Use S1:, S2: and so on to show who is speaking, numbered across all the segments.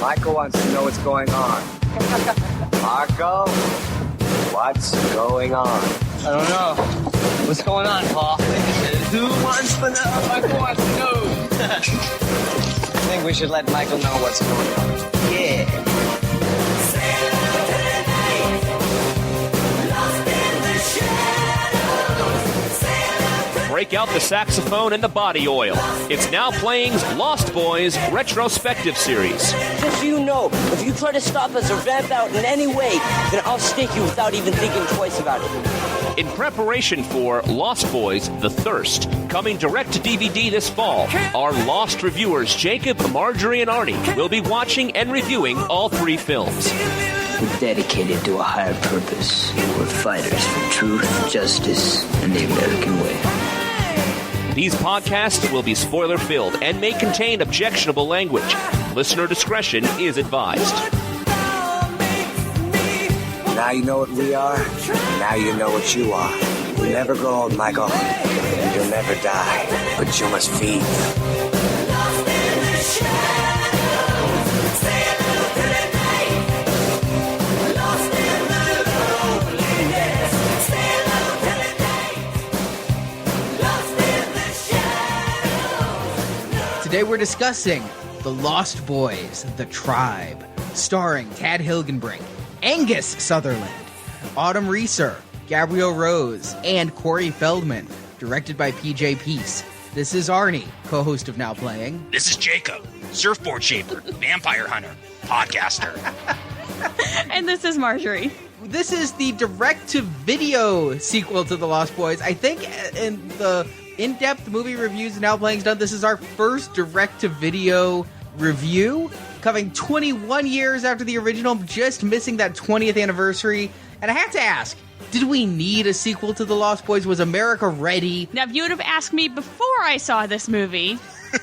S1: Michael wants to know what's going on. Marco, what's going on?
S2: I don't know. What's going on, Paul?
S1: Who wants to know?
S2: Michael wants to know.
S1: I think we should let Michael know what's going on.
S2: Yeah.
S3: Break out the saxophone and the body oil. It's Now Playing's Lost Boys retrospective series.
S4: Just so you know, if you try to stop us or vamp out in any way, then I'll stick you without even thinking twice about it.
S3: In preparation for Lost Boys The Thirst, coming direct to DVD this fall, our Lost reviewers Jacob, Marjorie, and Arnie will be watching and reviewing all 3 films.
S4: We're dedicated to a higher purpose. We're fighters for truth, justice, and the American way.
S3: These podcasts will be spoiler-filled and may contain objectionable language. Listener discretion is advised.
S1: Now you know what we are, and now you know what you are. You'll never grow old, Michael. And you'll never die, but you must feed.
S5: Today we're discussing The Lost Boys, The Tribe, starring Tad Hilgenbrink, Angus Sutherland, Autumn Reeser, Gabrielle Rose, and Corey Feldman, directed by PJ Peace. This is Arnie, co-host of Now Playing.
S6: This is Jacob, surfboard shaper, vampire hunter, podcaster.
S7: And this is Marjorie.
S5: This is the direct-to-video sequel to The Lost Boys. I think in the in-depth movie reviews Now Playing's done, this is our first direct-to-video review, coming 21 years after the original, just missing that 20th anniversary. And I have to ask, did we need a sequel to The Lost Boys? Was America ready?
S7: Now, if you would have asked me before I saw this movie,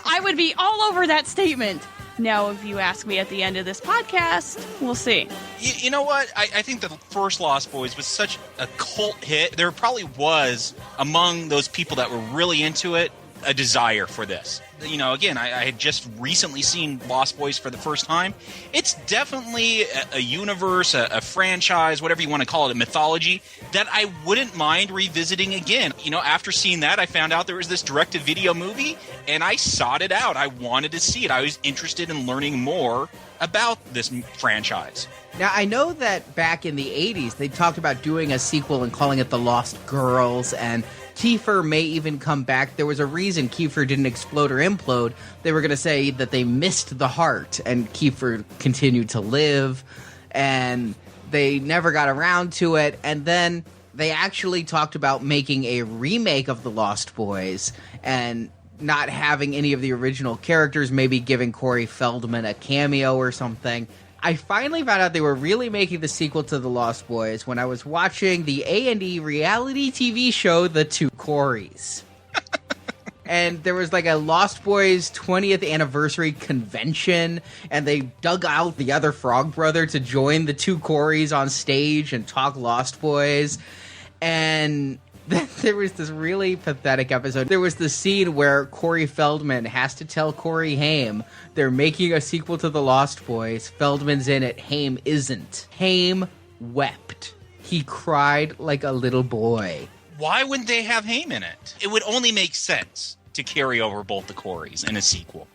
S7: I would be all over that statement. Now, if you ask me at the end of this podcast, we'll see.
S6: You know what? I think the first Lost Boys was such a cult hit. There probably was, among those people that were really into it, a desire for this. You know, again, I had just recently seen Lost Boys for the first time. It's definitely a universe, a franchise, whatever you want to call it, a mythology, that I wouldn't mind revisiting again. You know, after seeing that, I found out there was this direct-to-video movie, and I sought it out. I wanted to see it. I was interested in learning more about this franchise.
S5: Now, I know that back in the 80s, they talked about doing a sequel and calling it The Lost Girls, and Kiefer may even come back. There was a reason Kiefer didn't explode or implode. They were going to say that they missed the heart, and Kiefer continued to live, and they never got around to it. And then they actually talked about making a remake of The Lost Boys and not having any of the original characters, maybe giving Corey Feldman a cameo or something. I finally found out they were really making the sequel to The Lost Boys when I was watching the A&E reality TV show The Two Coreys. And there was like a Lost Boys 20th anniversary convention, and they dug out the other Frog brother to join the Two Coreys on stage and talk Lost Boys. And there was this really pathetic episode. There was the scene where Corey Feldman has to tell Corey Haim they're making a sequel to The Lost Boys. Feldman's in it. Haim isn't. Haim wept. He cried like a little boy.
S6: Why wouldn't they have Haim in it? It would only make sense to carry over both the Coreys in a sequel.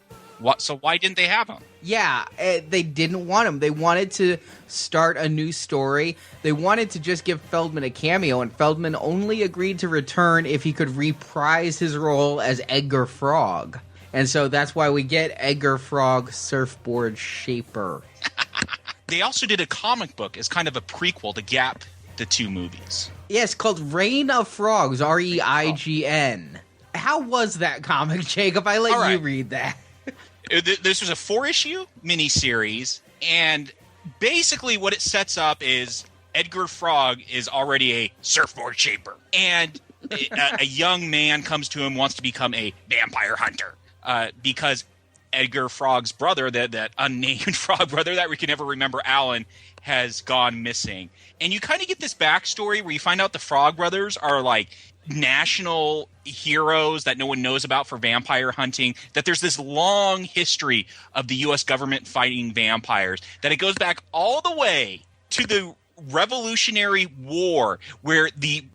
S6: So why didn't they have him?
S5: Yeah, they didn't want him. They wanted to start a new story. They wanted to just give Feldman a cameo, and Feldman only agreed to return if he could reprise his role as Edgar Frog. And so that's why we get Edgar Frog, surfboard shaper.
S6: They also did a comic book as kind of a prequel to gap the two movies.
S5: Yes, called Reign of Frogs, Reign. How was that comic, Jacob? I let you read that.
S6: This was a 4-issue miniseries, and basically what it sets up is Edgar Frog is already a surfboard shaper, and a young man comes to him, wants to become a vampire hunter, because Edgar Frog's brother, that unnamed frog brother that we can never remember, Alan, has gone missing. And you kind of get this backstory where you find out the Frog brothers are like national heroes that no one knows about for vampire hunting, that there's this long history of the U.S. government fighting vampires, that it goes back all the way to the Revolutionary War, where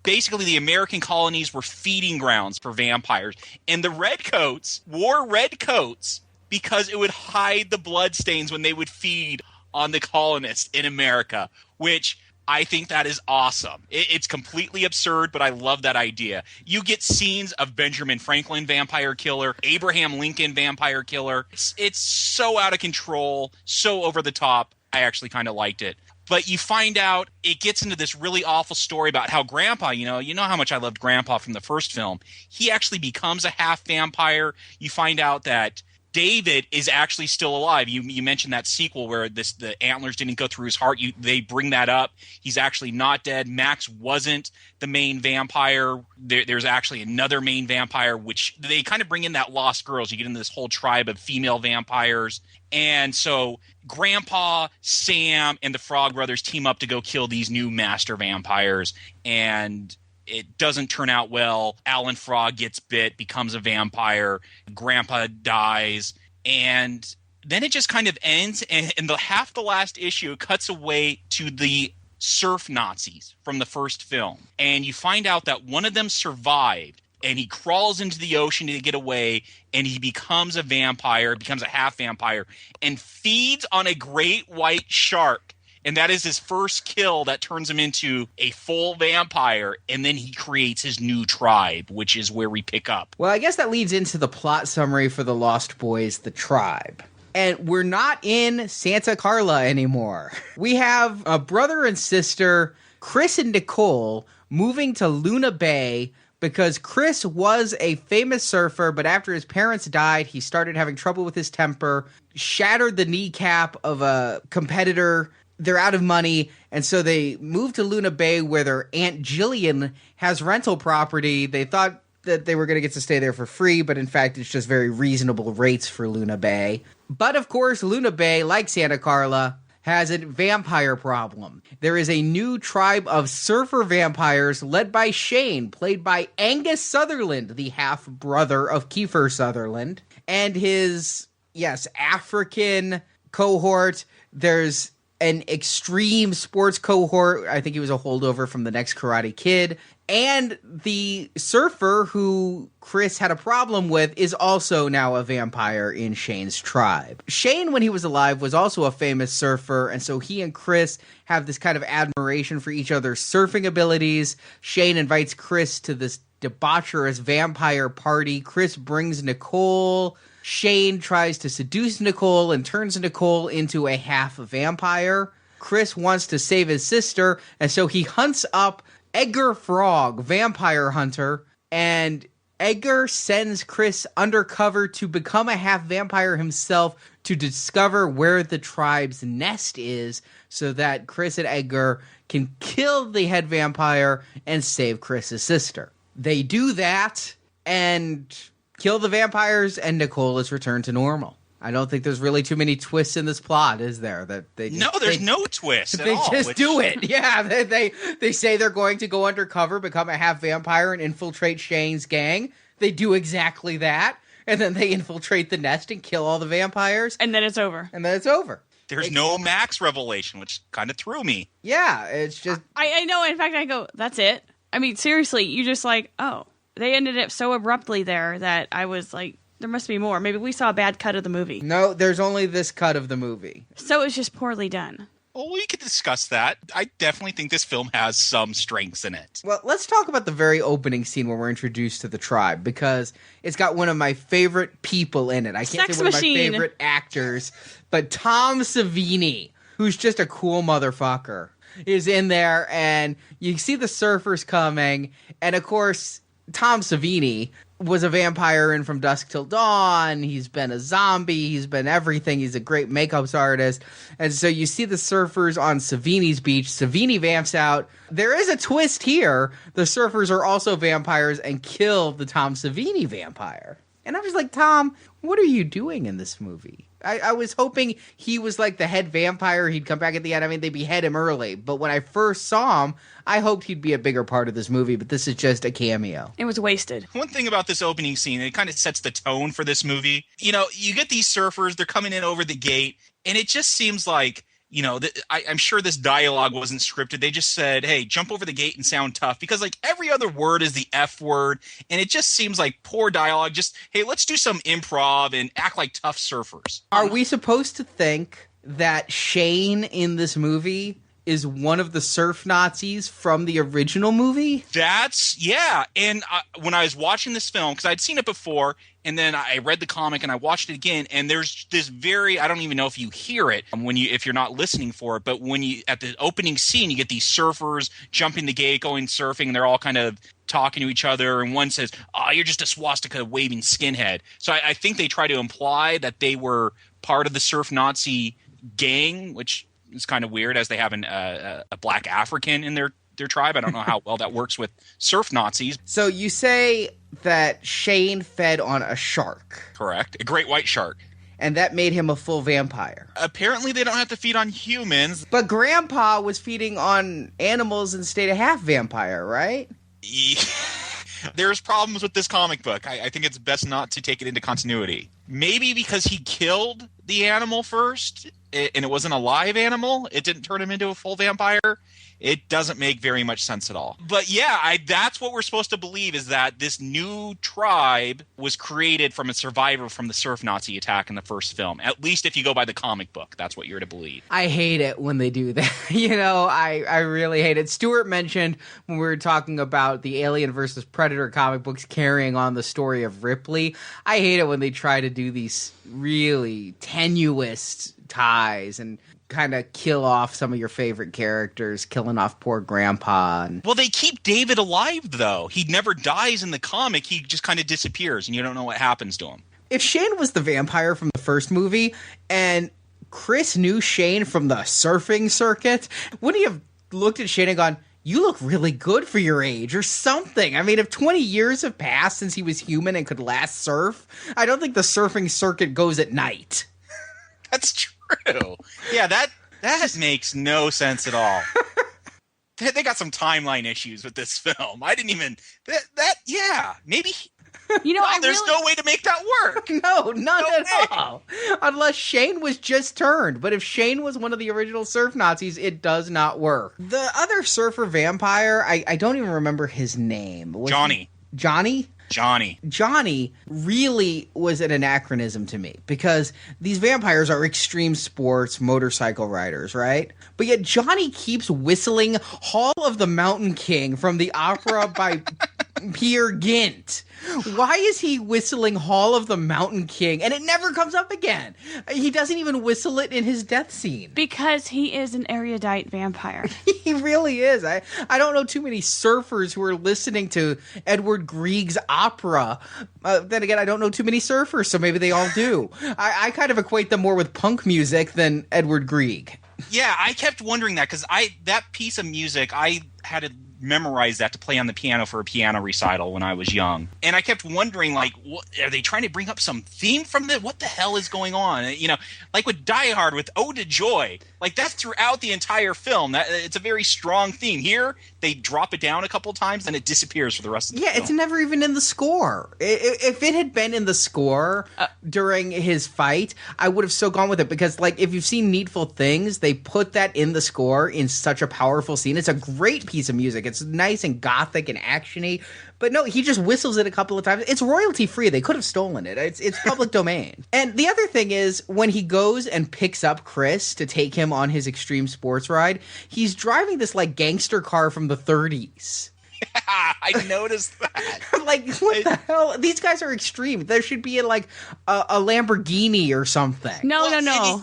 S6: basically the American colonies were feeding grounds for vampires. And the redcoats wore red coats because it would hide the bloodstains when they would feed on the colonists in America, which I think that is awesome. It's completely absurd, but I love that idea. You get scenes of Benjamin Franklin vampire killer, Abraham Lincoln vampire killer. It's so out of control, so over the top. I actually kind of liked it. But you find out it gets into this really awful story about how Grandpa, you know how much I loved Grandpa from the first film. He actually becomes a half vampire. You find out that David is actually still alive. You mentioned that sequel where the antlers didn't go through his heart. They bring that up. He's actually not dead. Max wasn't the main vampire. There's actually another main vampire, which they kind of bring in that Lost Girls. You get into this whole tribe of female vampires. And so Grandpa, Sam, and the Frog Brothers team up to go kill these new master vampires. And it doesn't turn out well. Alan Frog gets bit, becomes a vampire. Grandpa dies. And then it just kind of ends. And in half the last issue, it cuts away to the surf Nazis from the first film. And you find out that one of them survived. And he crawls into the ocean to get away, and he becomes a vampire, becomes a half vampire, and feeds on a great white shark. And that is his first kill that turns him into a full vampire. And then he creates his new tribe, which is where we pick up.
S5: Well, I guess that leads into the plot summary for The Lost Boys, The Tribe. And we're not in Santa Carla anymore. We have a brother and sister, Chris and Nicole, moving to Luna Bay because Chris was a famous surfer, but after his parents died, he started having trouble with his temper, shattered the kneecap of a competitor. They're out of money, and so they moved to Luna Bay where their Aunt Jillian has rental property. They thought that they were going to get to stay there for free, but in fact, it's just very reasonable rates for Luna Bay. But of course, Luna Bay, like Santa Carla, has a vampire problem. There is a new tribe of surfer vampires led by Shane, played by Angus Sutherland, the half-brother of Kiefer Sutherland, and his, African cohort. There's an extreme sports cohort. I think he was a holdover from the next Karate Kid. And the surfer who Chris had a problem with is also now a vampire in Shane's tribe. Shane, when he was alive, was also a famous surfer, and so he and Chris have this kind of admiration for each other's surfing abilities. Shane invites Chris to this debaucherous vampire party. Chris brings Nicole. Shane tries to seduce Nicole and turns Nicole into a half vampire. Chris wants to save his sister, and so he hunts up Edgar Frog, vampire hunter, and Edgar sends Chris undercover to become a half vampire himself to discover where the tribe's nest is so that Chris and Edgar can kill the head vampire and save Chris's sister. They do that and kill the vampires, and Nicole is returned to normal. I don't think there's really too many twists in this plot, is there? That they just,
S6: there's no twist at
S5: They
S6: all.
S5: just do it. Yeah, they say they're going to go undercover, become a half vampire, and infiltrate Shane's gang. They do exactly that, and then they infiltrate the nest and kill all the vampires.
S7: And then it's over.
S6: There's no Max revelation, which kind of threw me.
S5: Yeah, it's just...
S7: I know, in fact, I go, that's it? I mean, seriously, you just like, oh, they ended it so abruptly there that I was like, there must be more. Maybe we saw a bad cut of the movie.
S5: No, there's only this cut of the movie.
S7: So it's just poorly done.
S6: Well, we could discuss that. I definitely think this film has some strengths in it.
S5: Well, let's talk about the very opening scene where we're introduced to the tribe, because it's got one of my favorite people in it. I can't say one of my favorite actors, but Tom Savini, who's just a cool motherfucker, is in there, and you see the surfers coming, and of course, Tom Savini was a vampire in From Dusk Till Dawn. He's been a zombie. He's been everything. He's a great makeups artist. And so you see the surfers on Savini's beach. Savini vamps out. There is a twist here. The surfers are also vampires and kill the Tom Savini vampire. And I was like, Tom, what are you doing in this movie? I was hoping he was like the head vampire. He'd come back at the end. I mean, they behead him early. But when I first saw him, I hoped he'd be a bigger part of this movie. But this is just a cameo.
S7: It was wasted.
S6: One thing about this opening scene, it kind of sets the tone for this movie. You know, you get these surfers, they're coming in over the gate, and it just seems like, you know, I'm sure this dialogue wasn't scripted. They just said, hey, jump over the gate and sound tough. Because, like, every other word is the F word. And it just seems like poor dialogue. Just, hey, let's do some improv and act like tough surfers.
S5: Are we supposed to think that Shane in this movie is one of the surf Nazis from the original movie?
S6: Yeah. And when I was watching this film, because I'd seen it before, and then I read the comic and I watched it again, and there's this I don't even know if you hear it if you're not listening for it, but when you, at the opening scene, you get these surfers jumping the gate, going surfing, and they're all kind of talking to each other, and one says, oh, you're just a swastika waving skinhead. So I think they try to imply that they were part of the surf Nazi gang, which is kind of weird, as they have a black African in their tribe. I don't know how well that works with surf Nazis.
S5: So you say that Shane fed on a shark.
S6: Correct. A great white shark.
S5: And that made him a full vampire.
S6: Apparently they don't have to feed on humans.
S5: But Grandpa was feeding on animals and stayed a half vampire, right?
S6: Yeah. There's problems with this comic book. I think it's best not to take it into continuity. Maybe because he killed the animal first, and it wasn't a live animal, it didn't turn him into a full vampire. It doesn't make very much sense at all. But yeah, that's what we're supposed to believe, is that this new tribe was created from a survivor from the surf Nazi attack in the first film. At least if you go by the comic book, that's what you're to believe.
S5: I hate it when they do that. I really hate it. Stuart mentioned when we were talking about the Alien versus Predator comic books carrying on the story of Ripley. I hate it when they try to do these really tenuous ties and kind of kill off some of your favorite characters, killing off poor Grandpa.
S6: Well, they keep David alive, though. He never dies in the comic. He just kind of disappears, and you don't know what happens to him.
S5: If Shane was the vampire from the first movie, and Chris knew Shane from the surfing circuit, wouldn't he have looked at Shane and gone, you look really good for your age, or something? I mean, if 20 years have passed since he was human and could last surf, I don't think the surfing circuit goes at night.
S6: That's true. Yeah, that makes no sense at all. They got some timeline issues with this film. I didn't even maybe. There's no way to make that work.
S5: No, none at all. Unless Shane was just turned. But if Shane was one of the original surf Nazis, it does not work. The other surfer vampire, I don't even remember his name.
S6: Johnny.
S5: Johnny?
S6: Johnny
S5: really was an anachronism to me, because these vampires are extreme sports motorcycle riders, right? But yet Johnny keeps whistling Hall of the Mountain King from the opera by Peer Gynt. Why is he whistling Hall of the Mountain King? And it never comes up again. He doesn't even whistle it in his death scene.
S7: Because he is an erudite vampire.
S5: He really is. I don't know too many surfers who are listening to Edward Grieg's opera. Then again, I don't know too many surfers, so maybe they all do. I kind of equate them more with punk music than Edward Grieg.
S6: Yeah, I kept wondering that, because that piece of music, I had to memorize that to play on the piano for a piano recital when I was young. And I kept wondering, like, what, are they trying to bring up some theme from it? What the hell is going on? You know, like with Die Hard, with Ode to Joy, like that's throughout the entire film. It's a very strong theme. Here, they drop it down a couple times and it disappears for the rest of the film.
S5: Yeah, it's never even in the score. If it had been in the score during his fight, I would have so gone with it, because, like, if you've seen Needful Things, they put that in the score in such a powerful scene. It's a great piece of music. It's nice and gothic and actiony, but no, he just whistles it a couple of times. It's royalty free. They could have stolen it. It's public domain. And the other thing is, when he goes and picks up Chris to take him on his extreme sports ride, he's driving this like gangster car from the 30s.
S6: Yeah, I noticed that.
S5: Like, what the hell? These guys are extreme. There should be like a Lamborghini or something.
S7: No.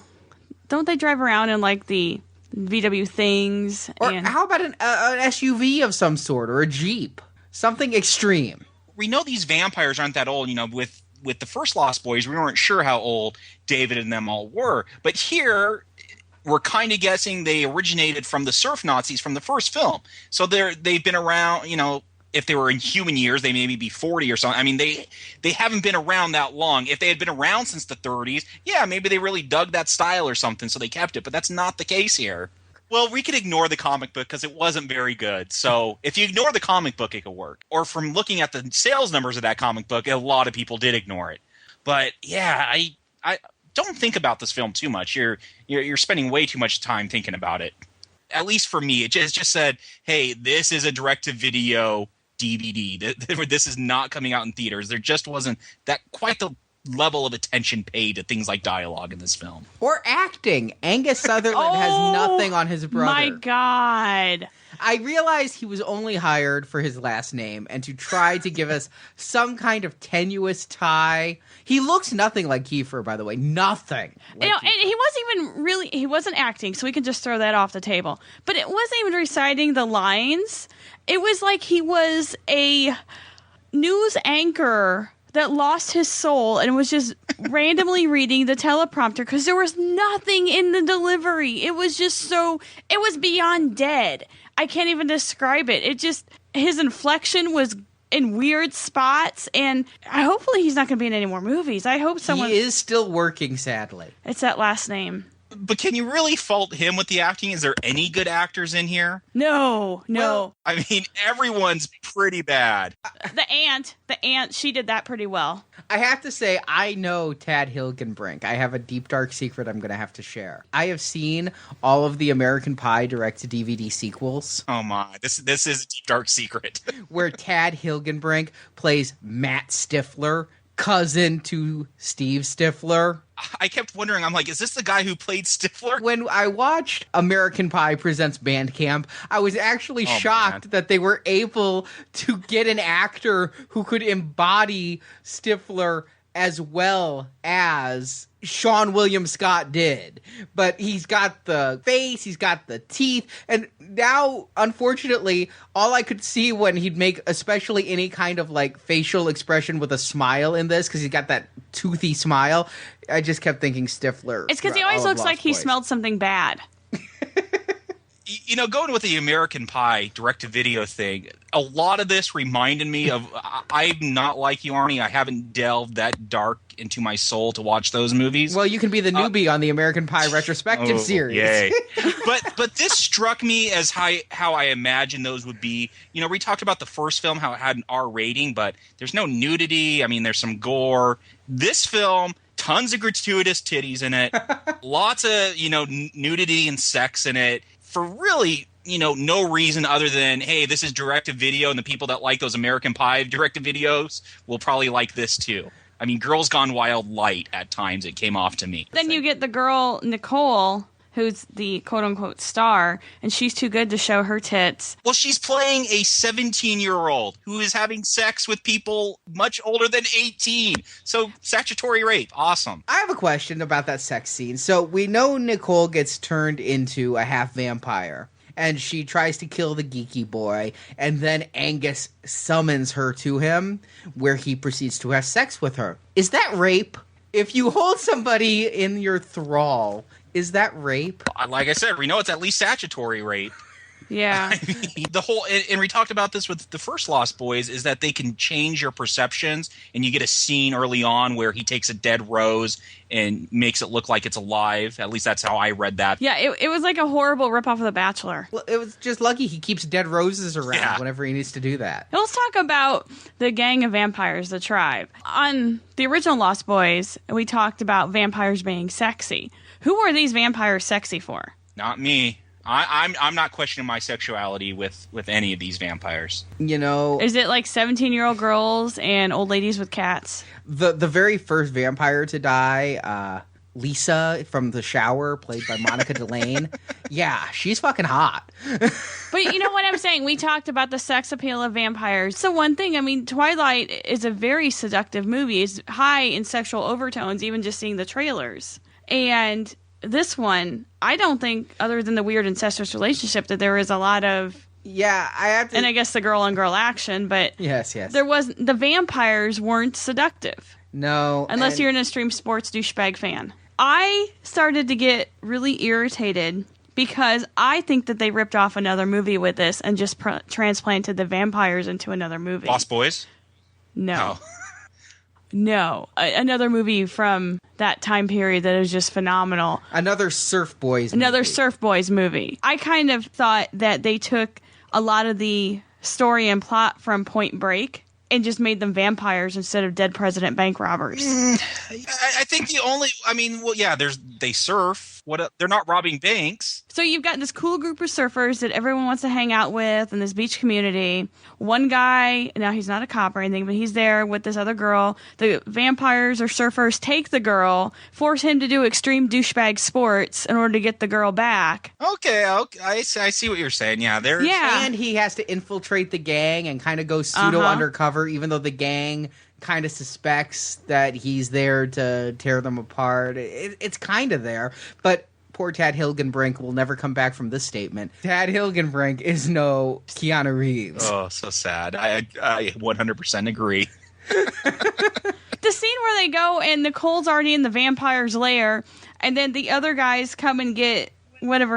S7: Don't they drive around in like the VW things?
S5: Or how about an SUV of some sort, or a Jeep? Something extreme.
S6: We know these vampires aren't that old. You know, with the first Lost Boys, we weren't sure how old David and them all were. But here, we're kind of guessing they originated from the surf Nazis from the first film. So they've been around, you know, if they were in human years, they maybe be 40 or something. I mean, they haven't been around that long. If they had been around since the 30s, yeah, maybe they really dug that style or something, so they kept it. But that's not the case here. Well, we could ignore the comic book because it wasn't very good. So if you ignore the comic book, it could work. Or from looking at the sales numbers of that comic book, a lot of people did ignore it. But yeah, I don't think about this film too much. You're spending way too much time thinking about it. At least for me, it just said, hey, this is a direct-to-video DVD. This is not coming out in theaters. There just wasn't that quite the level of attention paid to things like dialogue in this film.
S5: Or acting. Angus Sutherland has nothing on his brother.
S7: My God.
S5: I realized he was only hired for his last name and to try to give us some kind of tenuous tie. He looks nothing like Kiefer, by the way. Nothing. Like
S7: And he he wasn't acting, so we can just throw that off the table. But it wasn't even reciting the lines. It was like he was a news anchor that lost his soul and was just randomly reading the teleprompter because there was nothing in the delivery. It was beyond dead. I can't even describe it. His inflection was in weird spots, and hopefully he's not going to be in any more movies. I hope someone...
S5: He is still working, sadly.
S7: It's that last name.
S6: But can you really fault him with the acting? Is there any good actors in here?
S7: No.
S5: Well,
S6: I mean, everyone's pretty bad.
S7: The aunt, she did that pretty well.
S5: I have to say, I know Tad Hilgenbrink. I have a deep, dark secret I'm going to have to share. I have seen all of the American Pie direct-to-DVD sequels.
S6: Oh my, this is a deep, dark secret.
S5: Where Tad Hilgenbrink plays Matt Stifler, cousin to Steve Stifler.
S6: I kept wondering, I'm like, is this the guy who played Stifler?
S5: When I watched American Pie Presents Bandcamp, I was actually shocked that they were able to get an actor who could embody Stifler as well as Sean William Scott did. But he's got the face, he's got the teeth, and now, unfortunately, all I could see when he'd make especially any kind of like facial expression with a smile in this, because he's got that toothy smile, I just kept thinking Stifler.
S7: It's because he always looks like he smelled something bad.
S6: You know, going with the American Pie direct-to-video thing, a lot of this reminded me of... I'm not like you, Arnie. I haven't delved that dark into my soul to watch those movies.
S5: Well, you can be the newbie on the American Pie retrospective series.
S6: Yay. But this struck me as how I imagined those would be. You know, we talked about the first film, how it had an R rating, but there's no nudity. I mean, there's some gore. This film... Tons of gratuitous titties in it. Lots of, nudity and sex in it. For really, no reason other than, hey, this is direct-to-video, and the people that like those American Pie direct-to-videos will probably like this too. I mean, Girls Gone Wild light at times, it came off to me.
S7: Then you get the girl, Nicole, who's the quote-unquote star, and she's too good to show her tits.
S6: Well, she's playing a 17-year-old who is having sex with people much older than 18. So, statutory rape. Awesome.
S5: I have a question about that sex scene. So, we know Nicole gets turned into a half-vampire, and she tries to kill the geeky boy, and then Angus summons her to him, where he proceeds to have sex with her. Is that rape? If you hold somebody in your thrall... Is that rape?
S6: Like I said, we know it's at least statutory rape.
S7: Yeah.
S6: I mean, and we talked about this with the first Lost Boys, is that they can change your perceptions, and you get a scene early on where he takes a dead rose and makes it look like it's alive. At least that's how I read that.
S7: Yeah, it was like a horrible ripoff of The Bachelor.
S5: Well, it was just lucky he keeps dead roses around whenever he needs to do that.
S7: Now, let's talk about the gang of vampires, the tribe. On the original Lost Boys, we talked about vampires being sexy. Who are these vampires sexy for?
S6: Not me. I'm not questioning my sexuality with any of these vampires.
S7: Is it like 17-year-old girls and old ladies with cats?
S5: The very first vampire to die, Lisa from The Shower, played by Monica Delane. Yeah, she's fucking hot.
S7: But you know what I'm saying? We talked about the sex appeal of vampires. So one thing, I mean, Twilight is a very seductive movie. It's high in sexual overtones, even just seeing the trailers. And this one, I don't think, other than the weird incestuous relationship, that there is a lot of...
S5: Yeah, I have to...
S7: And I guess the girl-on-girl action, but...
S5: Yes.
S7: The vampires weren't seductive.
S5: No.
S7: Unless you're an extreme sports douchebag fan. I started to get really irritated because I think that they ripped off another movie with this and just transplanted the vampires into another movie.
S6: Lost Boys?
S7: No.
S6: Oh.
S7: No. Another movie from that time period that is just phenomenal.
S5: Another Surf Boys
S7: movie. I kind of thought that they took a lot of the story and plot from Point Break and just made them vampires instead of dead president bank robbers.
S6: I think they surf. They're not robbing banks.
S7: So you've got this cool group of surfers that everyone wants to hang out with in this beach community. One guy, now he's not a cop or anything, but he's there with this other girl. The vampires or surfers take the girl, force him to do extreme douchebag sports in order to get the girl back.
S6: Okay, I see what you're saying. Yeah,
S5: and he has to infiltrate the gang and kind of go pseudo undercover, even though the gang kind of suspects that he's there to tear them apart. It's kind of there, but poor Tad Hilgenbrink will never come back from this statement. Tad Hilgenbrink is no Keanu Reeves.
S6: Oh, so sad. I 100% agree.
S7: The scene where they go and Nicole's already in the vampire's lair, and then the other guys come and get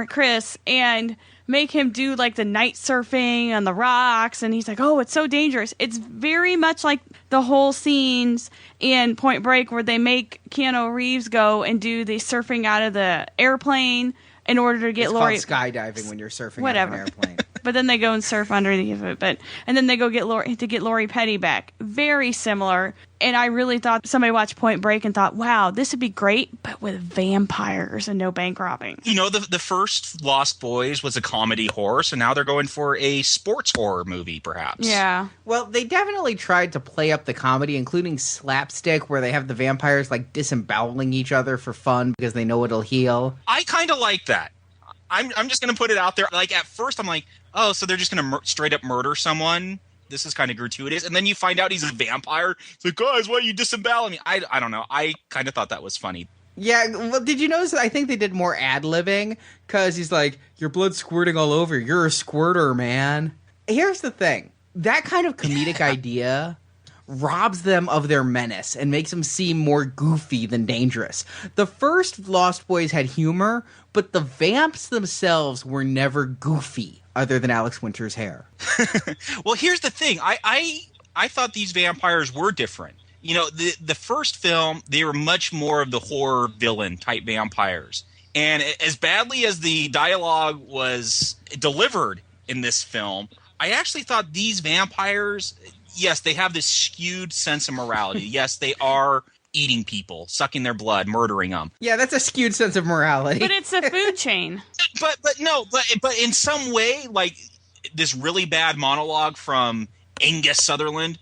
S7: Chris, and make him do like the night surfing on the rocks, and he's like, oh, it's so dangerous. It's very much like the whole scenes in Point Break where they make Keanu Reeves go and do the surfing out of the airplane in order to get Lori.
S5: It's called skydiving when you're surfing out of an airplane.
S7: But then they go and surf underneath it. And then they go get Lori Petty back. Very similar. And I really thought somebody watched Point Break and thought, wow, this would be great, but with vampires and no bank robbing.
S6: You know, the first Lost Boys was a comedy horror, so now they're going for a sports horror movie, perhaps.
S7: Yeah.
S5: Well, they definitely tried to play up the comedy, including slapstick, where they have the vampires like disemboweling each other for fun because they know it'll heal.
S6: I kind of like that. I'm just going to put it out there. Like, at first I'm like, oh, so they're just going to straight up murder someone? This is kind of gratuitous. And then you find out he's a vampire. It's like, guys, why are you disemboweling me? I don't know. I kind of thought that was funny.
S5: Yeah, well, did you notice? I think they did more ad-libbing because he's like, your blood's squirting all over. You're a squirter, man. Here's the thing. That kind of comedic idea robs them of their menace and makes them seem more goofy than dangerous. The first Lost Boys had humor, but the vamps themselves were never goofy, other than Alex Winter's hair.
S6: Well, here's the thing. I thought these vampires were different. You know, the first film, they were much more of the horror villain type vampires. And as badly as the dialogue was delivered in this film, I actually thought these vampires, yes, they have this skewed sense of morality. Yes, they are eating people, sucking their blood, murdering them.
S5: Yeah, that's a skewed sense of morality.
S7: But it's a food chain.
S6: But in some way, like this really bad monologue from Angus Sutherland,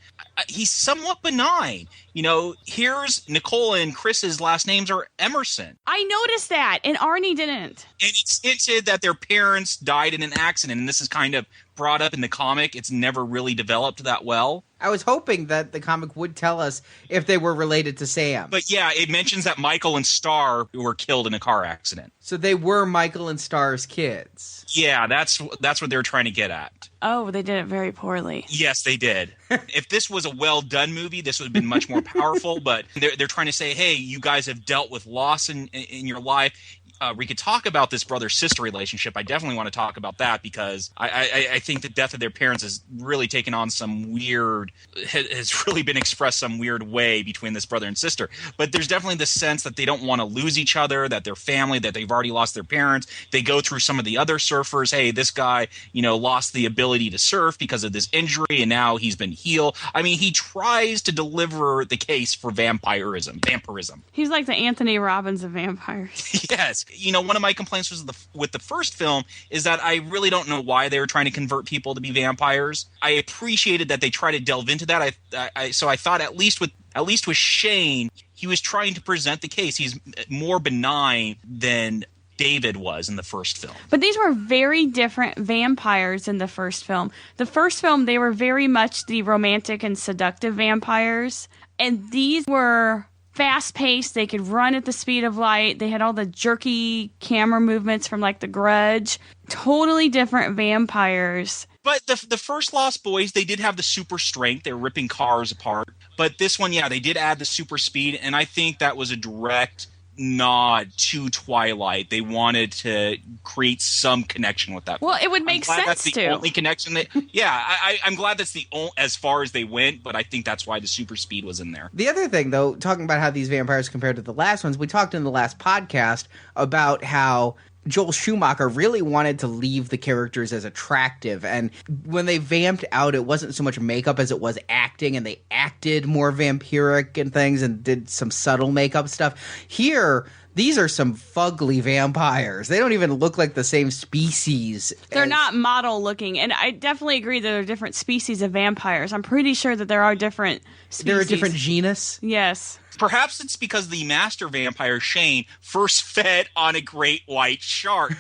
S6: he's somewhat benign. You know, here's Nicole and Chris's last names are Emerson.
S7: I noticed that, and Arnie didn't.
S6: And it's hinted that their parents died in an accident, and this is kind of brought up in the comic. It's never really developed that well.
S5: I was hoping that the comic would tell us if they were related to Sam.
S6: But yeah, it mentions that Michael and Star were killed in a car accident.
S5: So they were Michael and Star's kids.
S6: Yeah, that's what they were trying to get at.
S7: Oh, they did it very poorly.
S6: Yes, they did. If this was a well-done movie, this would have been much more powerful, but they're trying to say, hey, you guys have dealt with loss in your life. We could talk about this brother-sister relationship. I definitely want to talk about that because I think the death of their parents has really taken on some weird – has really been expressed some weird way between this brother and sister. But there's definitely the sense that they don't want to lose each other, that their family, that they've already lost their parents. They go through some of the other surfers. Hey, this guy, lost the ability to surf because of this injury, and now he's been healed. I mean, he tries to deliver the case for vampirism.
S7: He's like the Anthony Robbins of vampires.
S6: Yes. One of my complaints was with the first film is that I really don't know why they were trying to convert people to be vampires. I appreciated that they tried to delve into that. So I thought at least with Shane, he was trying to present the case. He's more benign than David was in the first film.
S7: But these were very different vampires in the first film. The first film, they were very much the romantic and seductive vampires. And these were fast-paced. They could run at the speed of light. They had all the jerky camera movements from like The Grudge. Totally different vampires.
S6: But the first Lost Boys, they did have the super strength. They were ripping cars apart. But this one, yeah, they did add the super speed, and I think that was a direct nod to Twilight. They wanted to create some connection with that.
S7: Well, it would make sense
S6: that's the
S7: to.
S6: only connection that. Yeah, I'm glad that's the only, as far as they went. But I think that's why the super speed was in there.
S5: The other thing, though, talking about how these vampires compared to the last ones, we talked in the last podcast about how Joel Schumacher really wanted to leave the characters as attractive, and when they vamped out, it wasn't so much makeup as it was acting, and they acted more vampiric and things and did some subtle makeup stuff. Here, these are some fugly vampires. They don't even look like the same species.
S7: They're not model looking, and I definitely agree that there are different species of vampires. I'm pretty sure that there are different species.
S5: They're a different genus?
S7: Yes.
S6: Perhaps it's because the master vampire, Shane, first fed on a great white shark.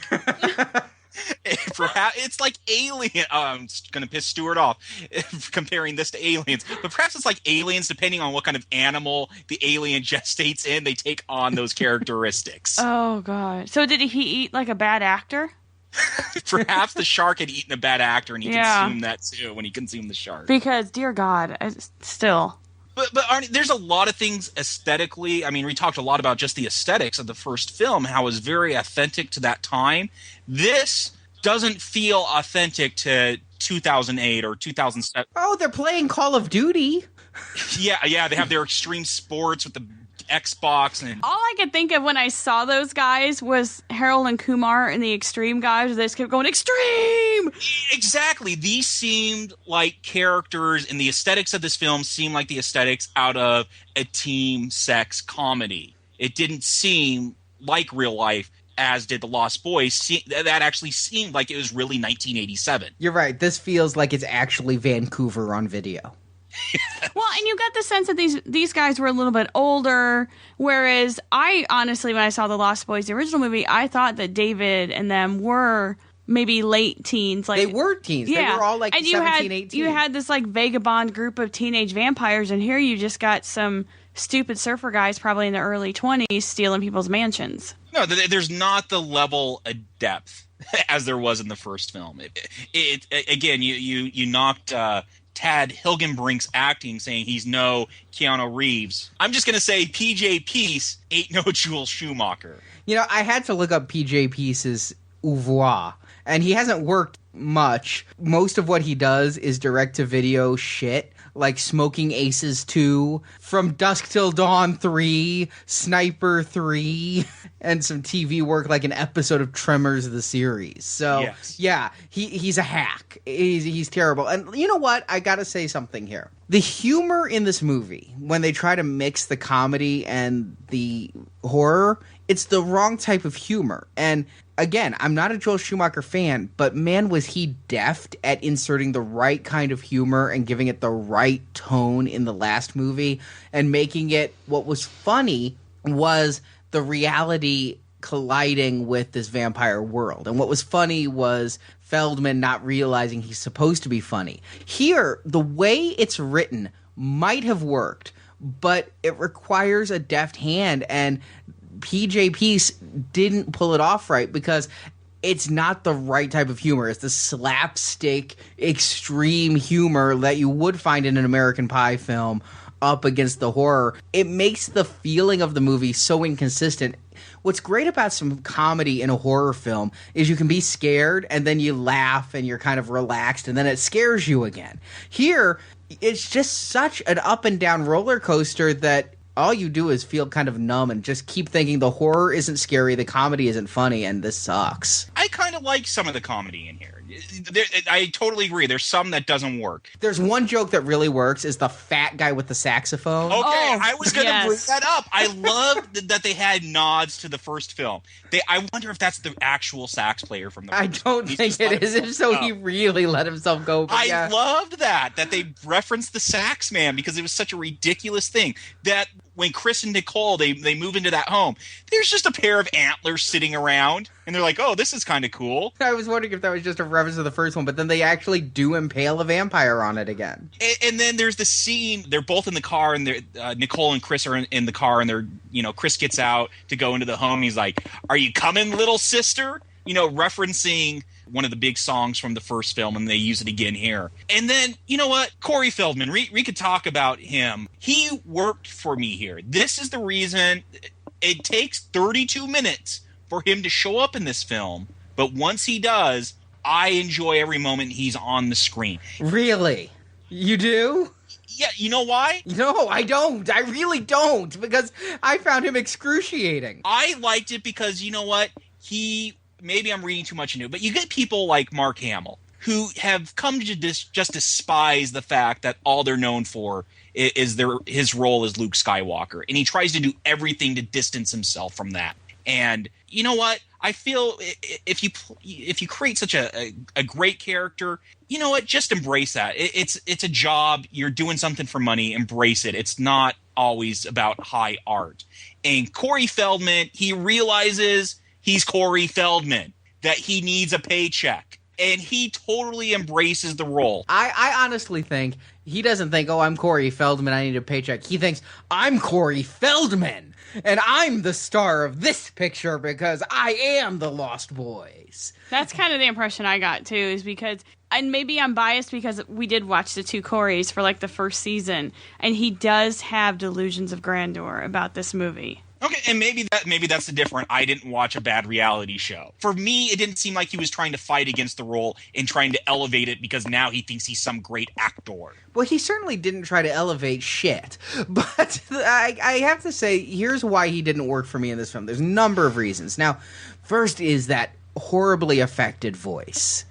S6: Perhaps it's like Alien. I'm going to piss Stuart off comparing this to Aliens. But perhaps it's like Aliens, depending on what kind of animal the alien gestates in, they take on those characteristics.
S7: Oh, God. So did he eat like a bad actor?
S6: Perhaps the shark had eaten a bad actor, and he consumed that too when he consumed the shark.
S7: Because, dear God, still...
S6: But Arnie, there's a lot of things aesthetically. I mean, we talked a lot about just the aesthetics of the first film, how it was very authentic to that time. This doesn't feel authentic to 2008 or 2007.
S5: Oh, they're playing Call of Duty.
S6: Yeah, they have their extreme sports with the Xbox. And
S7: all I could think of when I saw those guys was Harold and Kumar and the Extreme guys. They just kept going, Extreme!
S6: Exactly. These seemed like characters, and the aesthetics of this film seemed like the aesthetics out of a team sex comedy. It didn't seem like real life, as did The Lost Boys. That actually seemed like it was really 1987.
S5: You're right. This feels like it's actually Vancouver on video.
S7: Well, and you got the sense that these guys were a little bit older, whereas I honestly, when I saw The Lost Boys, the original movie, I thought that David and them were maybe late teens. Like,
S5: they were teens.
S7: Yeah.
S5: They were all like
S7: and
S5: 17, 18.
S7: You had this like vagabond group of teenage vampires, and here you just got some stupid surfer guys probably in their early 20s stealing people's mansions.
S6: No, there's not the level of depth as there was in the first film. Again, you knocked Tad Hilgenbrink's acting, saying he's no Keanu Reeves. I'm just going to say PJ Peace ain't no Joel Schumacher.
S5: You know, I had to look up PJ Peace's oeuvre, and he hasn't worked much. Most of what he does is direct-to-video shit, like Smoking Aces 2, From Dusk Till Dawn 3, Sniper 3, and some TV work like an episode of Tremors the series. So,
S6: yes.
S5: Yeah, he's a hack. He's terrible. And you know what? I gotta say something here. The humor in this movie, when they try to mix the comedy and the horror, it's the wrong type of humor. And again, I'm not a Joel Schumacher fan, but man, was he deft at inserting the right kind of humor and giving it the right tone in the last movie and making it what was funny was the reality colliding with this vampire world. And what was funny was Feldman not realizing he's supposed to be funny. Here, the way it's written might have worked, but it requires a deft hand, and PJ Peace didn't pull it off right because it's not the right type of humor. It's the slapstick, extreme humor that you would find in an American Pie film up against the horror. It makes the feeling of the movie so inconsistent. What's great about some comedy in a horror film is you can be scared and then you laugh and you're kind of relaxed and then it scares you again. Here, it's just such an up and down roller coaster that all you do is feel kind of numb and just keep thinking the horror isn't scary, the comedy isn't funny, and this sucks.
S6: I kind of like some of the comedy in here. I totally agree. There's some that doesn't work.
S5: There's one joke that really works is the fat guy with the saxophone.
S6: Okay,
S7: Oh,
S6: I was going to
S7: yes.
S6: bring that up. I love that they had nods to the first film. I wonder if that's the actual sax player from the first
S5: I don't
S6: He's
S5: think
S6: just let
S5: it is. If
S6: himself
S5: so,
S6: go.
S5: he really let himself go. But
S6: I
S5: yeah.
S6: loved that they referenced the sax man because it was such a ridiculous thing that when Chris and Nicole, they move into that home, there's just a pair of antlers sitting around, and they're like, oh, this is kind of cool.
S5: I was wondering if that was just a reference to the first one, but then they actually do impale a vampire on it again.
S6: And then there's the scene, they're both in the car, and Nicole and Chris are in the car, and Chris gets out to go into the home, he's like, are you coming, little sister? Referencing one of the big songs from the first film, and they use it again here. And then, you know what? Corey Feldman, we could talk about him. He worked for me here. This is the reason, It takes 32 minutes for him to show up in this film, but once he does, I enjoy every moment he's on the screen.
S5: Really? You do?
S6: Yeah, you know why?
S5: No, I don't. I really don't, because I found him excruciating.
S6: I liked it because, you know what? Maybe I'm reading too much into it, but you get people like Mark Hamill who have come to just despise the fact that all they're known for is his role as Luke Skywalker, and he tries to do everything to distance himself from that. And you know what? I feel if you create such a great character, you know what? Just embrace that. It's a job. You're doing something for money. Embrace it. It's not always about high art. And Corey Feldman, he realizes he's Corey Feldman, that he needs a paycheck. And he totally embraces the role.
S5: I honestly think he doesn't think, oh, I'm Corey Feldman, I need a paycheck. He thinks, I'm Corey Feldman, and I'm the star of this picture because I am the Lost Boys.
S7: That's kind of the impression I got, too, is because, and maybe I'm biased because we did watch the two Coreys for like the first season, and he does have delusions of grandeur about this movie.
S6: Okay, and maybe that's the difference. I didn't watch a bad reality show. For me, it didn't seem like he was trying to fight against the role and trying to elevate it because now he thinks he's some great actor.
S5: Well, he certainly didn't try to elevate shit. But I have to say, here's why he didn't work for me in this film. There's a number of reasons. Now, first is that horribly affected voice.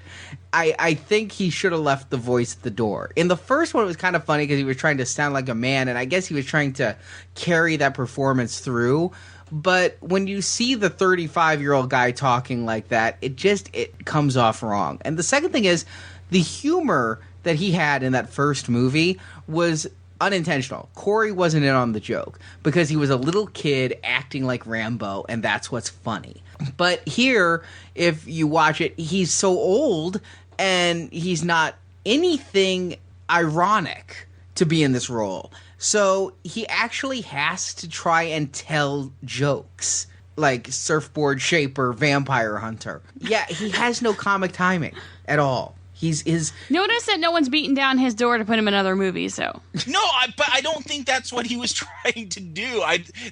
S5: I think he should have left the voice at the door. In the first one, it was kind of funny because he was trying to sound like a man, and I guess he was trying to carry that performance through. But when you see the 35-year-old guy talking like that, it comes off wrong. And the second thing is, the humor that he had in that first movie was unintentional. Corey wasn't in on the joke because he was a little kid acting like Rambo, and that's what's funny. But here, if you watch it, he's so old and he's not anything ironic to be in this role. So he actually has to try and tell jokes like Surfboard Shaper, Vampire Hunter. Yeah, he has no comic timing at all.
S7: Notice that no one's beating down his door to put him in other movies, though.
S6: No, but I don't think that's what he was trying to do.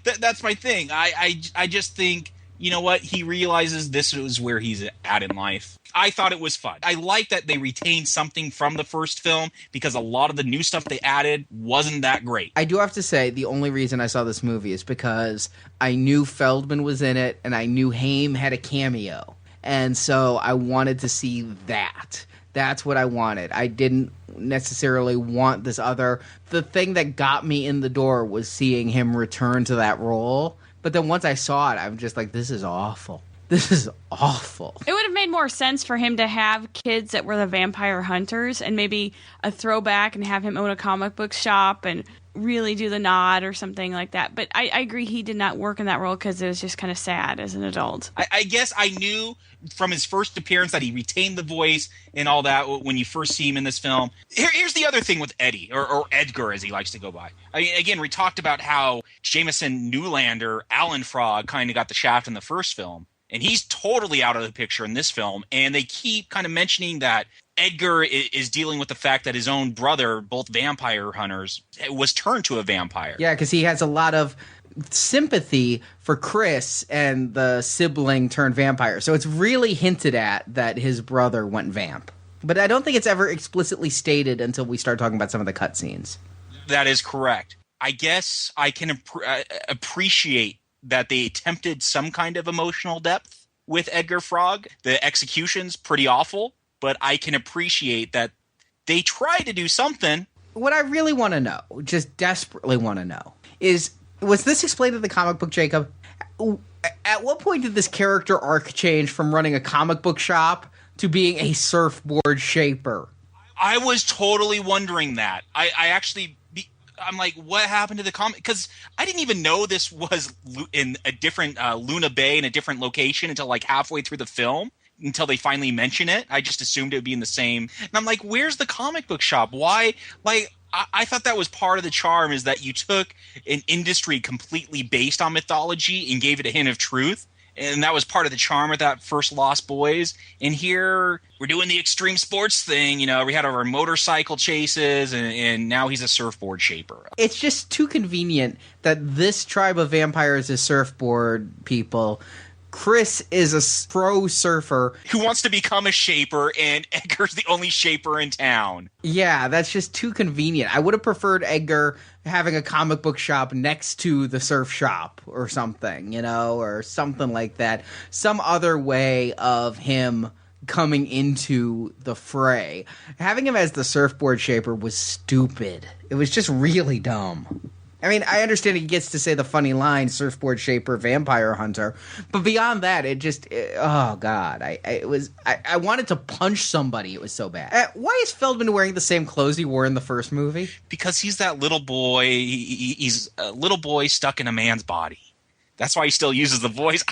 S6: That's my thing. I just think, you know what? He realizes this is where he's at in life. I thought it was fun. I like that they retained something from the first film because a lot of the new stuff they added wasn't that great.
S5: I do have to say, the only reason I saw this movie is because I knew Feldman was in it and I knew Haim had a cameo. And so I wanted to see that. That's what I wanted. I didn't necessarily want this other. The thing that got me in the door was seeing him return to that role. But then once I saw it, I'm just like, this is awful. This is awful.
S7: It would have made more sense for him to have kids that were the vampire hunters and maybe a throwback and have him own a comic book shop and really do the nod or something like that. But I agree he did not work in that role because it was just kind of sad as an adult.
S6: I guess I knew from his first appearance that he retained the voice and all that when you first see him in this film. Here's the other thing with Eddie, or Edgar as he likes to go by. I mean, again, we talked about how Jameson Newlander, Alan Frog, kind of got the shaft in the first film. And he's totally out of the picture in this film. And they keep kind of mentioning that Edgar is dealing with the fact that his own brother, both vampire hunters, was turned to a vampire.
S5: Yeah, because he has a lot of sympathy for Chris and the sibling turned vampire. So it's really hinted at that his brother went vamp. But I don't think it's ever explicitly stated until we start talking about some of the cutscenes.
S6: That is correct. I guess I can appreciate that they attempted some kind of emotional depth with Edgar Frog. The execution's pretty awful, but I can appreciate that they tried to do something.
S5: What I really want to know, just desperately want to know, is, was this explained in the comic book, Jacob? At what point did this character arc change from running a comic book shop to being a surfboard shaper?
S6: I was totally wondering that. I'm like, what happened to the comic? Because I didn't even know this was in a different Luna Bay in a different location until like halfway through the film, until they finally mention it. I just assumed it would be in the same. And I'm like, where's the comic book shop? Why? Like, I thought that was part of the charm, is that you took an industry completely based on mythology and gave it a hint of truth. And that was part of the charm of that first Lost Boys. And here we're doing the extreme sports thing. You know, we had our motorcycle chases, and now he's a surfboard shaper.
S5: It's just too convenient that this tribe of vampires is surfboard people. Chris is a pro surfer
S6: who wants to become a shaper, and Edgar's the only shaper in town.
S5: Yeah, that's just too convenient. I would have preferred Edgar having a comic book shop next to the surf shop or something, you know, or something like that. Some other way of him coming into the fray. Having him as the surfboard shaper was stupid. It was just really dumb. I mean, I understand he gets to say the funny line, surfboard shaper, vampire hunter, but beyond that, oh God, I wanted to punch somebody. It was so bad. Why is Feldman wearing the same clothes he wore in the first movie?
S6: Because he's that little boy. He's a little boy stuck in a man's body. That's why he still uses the voice.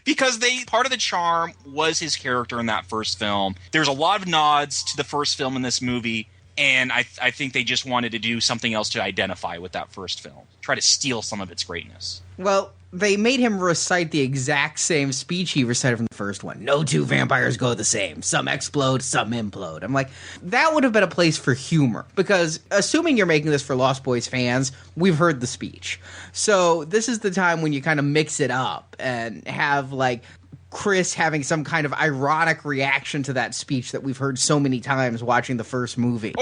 S6: Because part of the charm was his character in that first film. There's a lot of nods to the first film in this movie. And I think they just wanted to do something else to identify with that first film. Try to steal some of its greatness.
S5: Well, they made him recite the exact same speech he recited from the first one. No two vampires go the same. Some explode, some implode. I'm like, that would have been a place for humor. Because assuming you're making this for Lost Boys fans, we've heard the speech. So this is the time when you kind of mix it up and have, like, Chris having some kind of ironic reaction to that speech that we've heard so many times watching the first movie.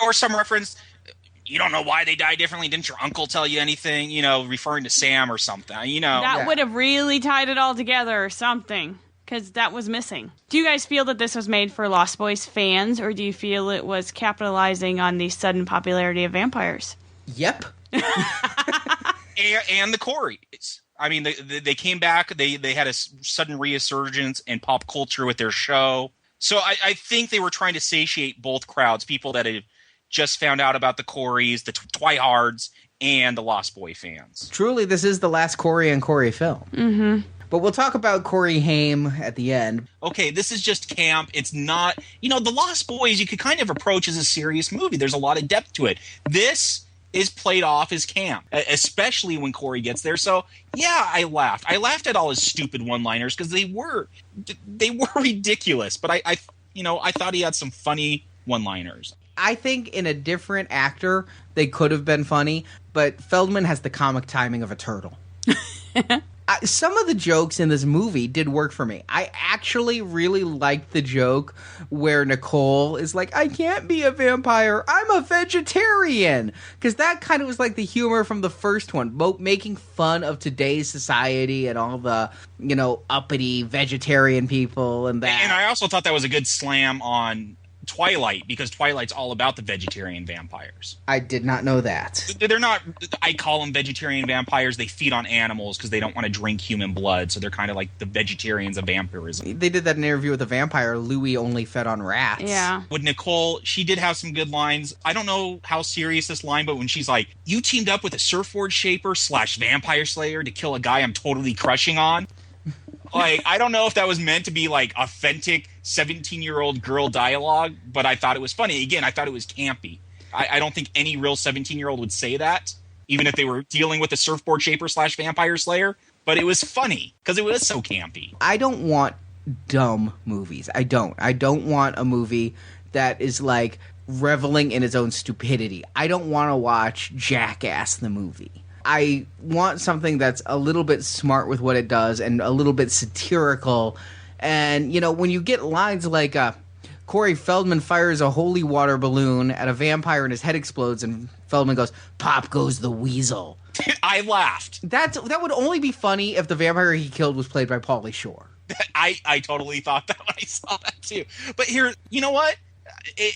S6: Or some reference, you don't know why they die differently. Didn't your uncle tell you anything? You know, referring to Sam or something, you know.
S7: That would have really tied it all together or something, because that was missing. Do you guys feel that this was made for Lost Boys fans, or do you feel it was capitalizing on the sudden popularity of vampires?
S5: Yep.
S6: and the Coreys. I mean, they came back. They had a sudden resurgence in pop culture with their show. So I think they were trying to satiate both crowds, people that had just found out about the Coreys, the Twihards, and the Lost Boy fans.
S5: Truly, this is the last Corey and Corey film.
S7: Mm-hmm.
S5: But we'll talk about Corey Haim at the end.
S6: Okay, this is just camp. It's not, the Lost Boys you could kind of approach as a serious movie. There's a lot of depth to it. This is played off as camp, especially when Corey gets there. So, yeah, I laughed. I laughed at all his stupid one-liners because they were ridiculous. But I thought he had some funny one-liners.
S5: I think in a different actor, they could have been funny, but Feldman has the comic timing of a turtle. Some of the jokes in this movie did work for me. I actually really liked the joke where Nicole is like, I can't be a vampire, I'm a vegetarian. Because that kind of was like the humor from the first one, making fun of today's society and all the, uppity vegetarian people and that.
S6: And I also thought that was a good slam on Twilight, because Twilight's all about the vegetarian vampires.
S5: I did not know that.
S6: They're not, I call them vegetarian vampires. They feed on animals because they don't want to drink human blood, so they're kind of like the vegetarians of vampirism.
S5: They did that in an interview with a vampire. Louis only fed on rats.
S7: Yeah.
S6: With Nicole, she did have some good lines. I don't know how serious this line, but when she's like, you teamed up with a surfboard shaper / vampire slayer to kill a guy I'm totally crushing on. Like, I don't know if that was meant to be, like, authentic 17-year-old girl dialogue, but I thought it was funny. Again, I thought it was campy. I don't think any real 17-year-old would say that, even if they were dealing with a surfboard shaper / vampire slayer. But it was funny, because it was so campy.
S5: I don't want dumb movies. I don't want a movie that is, like, reveling in its own stupidity. I don't want to watch Jackass the movie. I want something that's a little bit smart with what it does and a little bit satirical. And, when you get lines like Corey Feldman fires a holy water balloon at a vampire and his head explodes and Feldman goes, pop goes the weasel.
S6: I laughed.
S5: That would only be funny if the vampire he killed was played by Pauly Shore.
S6: I totally thought that when I saw that too. But here, you know what?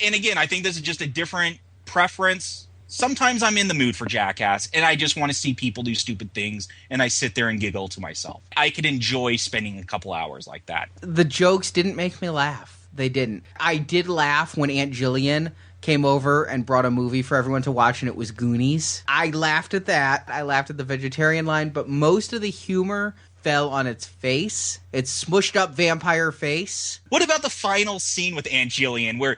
S6: And again, I think this is just a different preference. Sometimes I'm in the mood for Jackass, and I just want to see people do stupid things, and I sit there and giggle to myself. I could enjoy spending a couple hours like that.
S5: The jokes didn't make me laugh. They didn't. I did laugh when Aunt Jillian came over and brought a movie for everyone to watch, and it was Goonies. I laughed at that. I laughed at the vegetarian line, but most of the humor fell on its face. Its smushed up vampire face.
S6: What about the final scene with Aunt Jillian where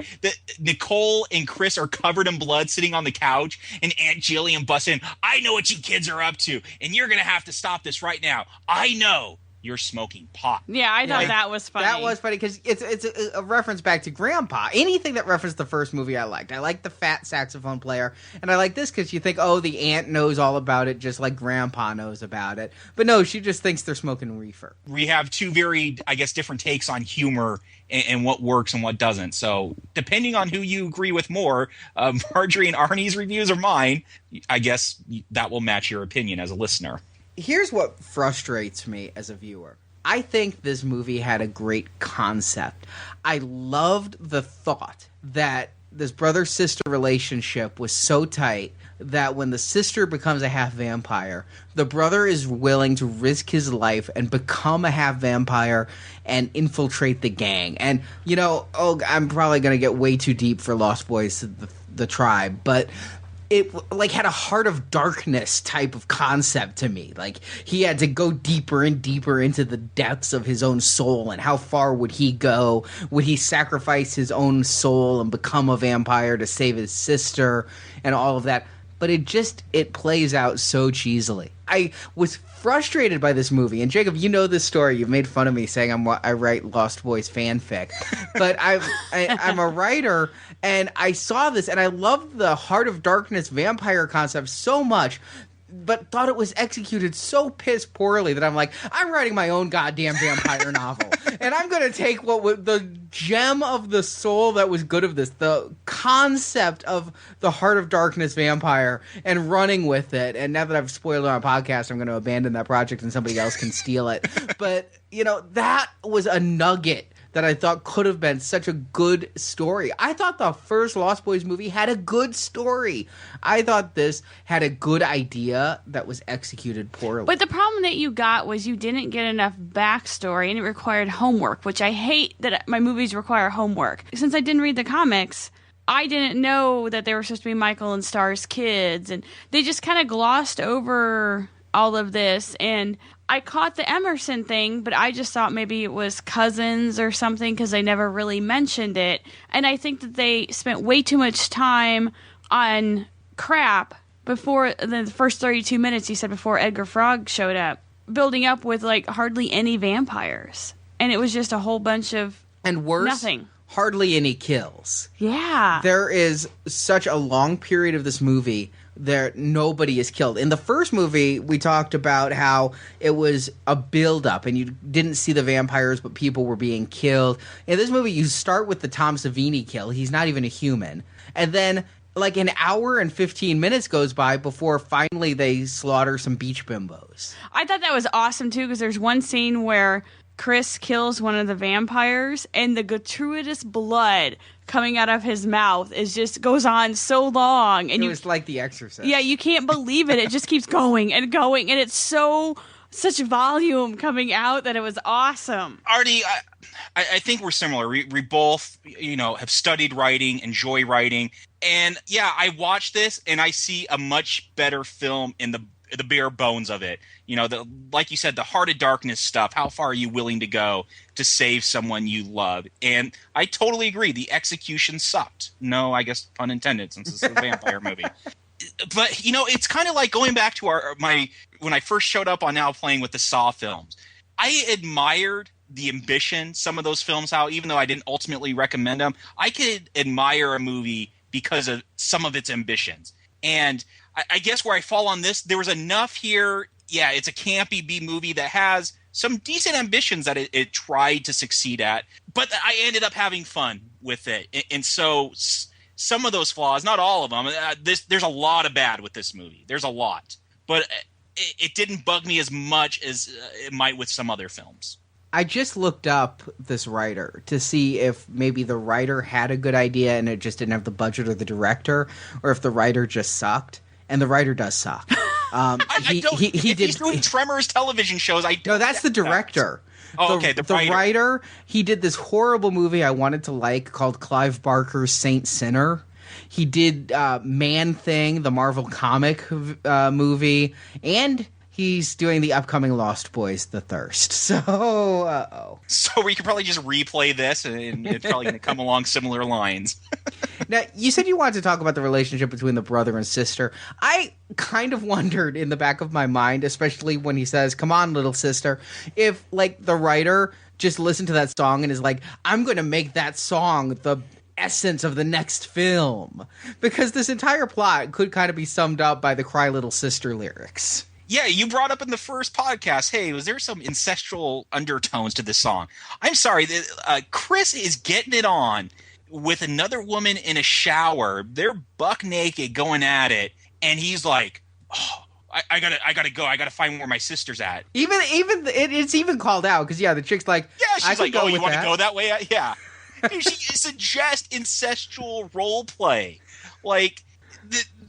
S6: Nicole and Chris are covered in blood sitting on the couch and Aunt Jillian busts in, I know what you kids are up to and you're going to have to stop this right now. I know you're smoking pot.
S7: Yeah, I thought that was funny.
S5: That was funny because it's a reference back to Grandpa. Anything that referenced the first movie I liked. I liked the fat saxophone player, and I like this because you think, oh, the aunt knows all about it just like Grandpa knows about it. But no, she just thinks they're smoking reefer.
S6: We have two very, I guess, different takes on humor and what works and what doesn't. So depending on who you agree with more, Marjorie and Arnie's reviews or mine, I guess that will match your opinion as a listener.
S5: Here's what frustrates me as a viewer. I think this movie had a great concept. I loved the thought that this brother-sister relationship was so tight that when the sister becomes a half-vampire, the brother is willing to risk his life and become a half-vampire and infiltrate the gang. And, I'm probably going to get way too deep for Lost Boys, the tribe, but it had a Heart of Darkness type of concept to me. Like, he had to go deeper and deeper into the depths of his own soul, and how far would he go? Would he sacrifice his own soul and become a vampire to save his sister and all of that? But it plays out so cheesily. I was frustrated by this movie, and Jacob, you know this story. You've made fun of me saying I write Lost Boys fanfic, but I'm a writer, and I saw this, and I loved the Heart of Darkness vampire concept so much, but thought it was executed so piss poorly that I'm like, I'm writing my own goddamn vampire novel, and I'm going to take what was the gem of the soul that was good of this, the concept of the Heart of Darkness vampire, and running with it. And now that I've spoiled it on a podcast, I'm going to abandon that project and somebody else can steal it. But, that was a nugget that I thought could have been such a good story. I thought the first Lost Boys movie had a good story. I thought this had a good idea that was executed poorly.
S7: But the problem that you got was you didn't get enough backstory, and it required homework, which I hate that my movies require homework. Since I didn't read the comics, I didn't know that they were supposed to be Michael and Star's kids, and they just kind of glossed over all of this, and I caught the Emerson thing, but I just thought maybe it was cousins or something because they never really mentioned it. And I think that they spent way too much time on crap before the first 32 minutes, you said, before Edgar Frog showed up, building up with hardly any vampires. And it was just a whole bunch of nothing.
S5: Hardly any kills.
S7: Yeah.
S5: There is such a long period of this movie there nobody is killed. In the first movie, we talked about how it was a build-up, and you didn't see the vampires, but people were being killed. In this movie, you start with the Tom Savini kill. He's not even a human. And then, an hour and 15 minutes goes by before finally they slaughter some beach bimbos.
S7: I thought that was awesome, too, because there's one scene where Chris kills one of the vampires, and the gratuitous blood coming out of his mouth goes on so long. And
S5: it was like The Exorcist.
S7: Yeah, you can't believe it. It just keeps going and going, and it's such volume coming out that it was awesome.
S6: Artie, I think we're similar. We both, have studied writing, enjoy writing, and yeah, I watch this and I see a much better film in the bare bones of it. Like you said, the Heart of Darkness stuff. How far are you willing to go to save someone you love? And I totally agree. The execution sucked. No, I guess pun intended, since it's a vampire movie. But it's kind of like going back to when I first showed up on Now Playing with the Saw films. I admired the ambition some of those films have, even though I didn't ultimately recommend them. I could admire a movie because of some of its ambitions. And I guess where I fall on this, there was enough here. Yeah, it's a campy B movie that has some decent ambitions that it tried to succeed at, but I ended up having fun with it. And so some of those flaws, not all of them, there's a lot of bad with this movie. There's a lot. But it didn't bug me as much as it might with some other films.
S5: I just looked up this writer to see if maybe the writer had a good idea and it just didn't have the budget, or the director, or if the writer just sucked. And the writer does suck.
S6: He's doing Tremors television shows.
S5: No, that's the director.
S6: Oh, okay, the
S5: writer. He did this horrible movie I wanted to like called Clive Barker's Saint Sinner. He did Man Thing, the Marvel comic movie, and he's doing the upcoming Lost Boys, The Thirst. So,
S6: So we could probably just replay this, and it's probably going to come along similar lines.
S5: Now, you said you wanted to talk about the relationship between the brother and sister. I kind of wondered in the back of my mind, especially when he says, "Come on, little sister," if, like, the writer just listened to that song and is like, I'm going to make that song the essence of the next film. Because this entire plot could kind of be summed up by the Cry Little Sister lyrics.
S6: Yeah, you brought up in the first podcast, hey, was there some incestual undertones to this song? I'm sorry, Chris is getting it on with another woman in a shower. They're buck naked going at it, and he's like, oh, I gotta go. I gotta find where my sister's at.
S5: It's even called out, because, yeah, the chick's like,
S6: yeah, she's like, oh, you want to go that way? Yeah. She suggests incestual role play. Like,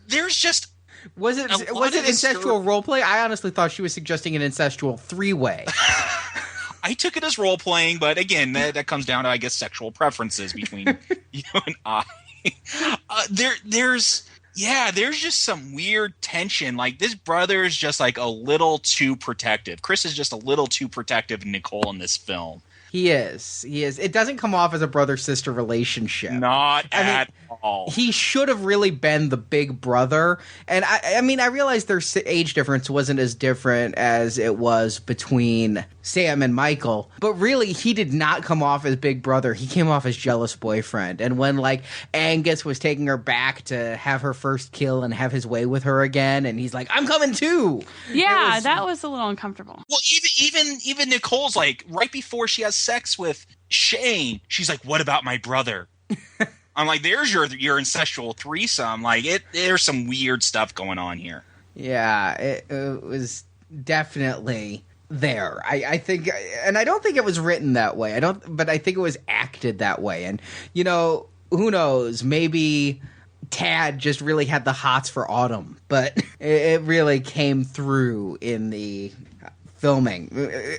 S6: there's just...
S5: Was it incestual role play? I honestly thought she was suggesting an incestual three-way.
S6: I took it as role playing, but again, that comes down to, I guess, sexual preferences between you and I. There's just some weird tension. Like, this brother is just like a little too protective. Chris is just a little too protective of Nicole in this film.
S5: He is. It doesn't come off as a brother-sister relationship.
S6: Not at all.
S5: He should have really been the big brother. And I mean, I realize their age difference wasn't as different as it was between Sam and Michael. But really, he did not come off as big brother. He came off as jealous boyfriend. And when, like, Angus was taking her back to have her first kill and have his way with her again, and he's like, I'm coming too.
S7: Yeah, that was a little uncomfortable.
S6: Well, even Nicole's like, right before she has sex with Shane, she's like, what about my brother? I'm like, there's your incestual threesome. Like, there's some weird stuff going on here.
S5: Yeah, it was definitely there. I think, and I don't think it was written that way. But I think it was acted that way. And, you know, who knows? Maybe Tad just really had the hots for Autumn, but it really came through in the filming.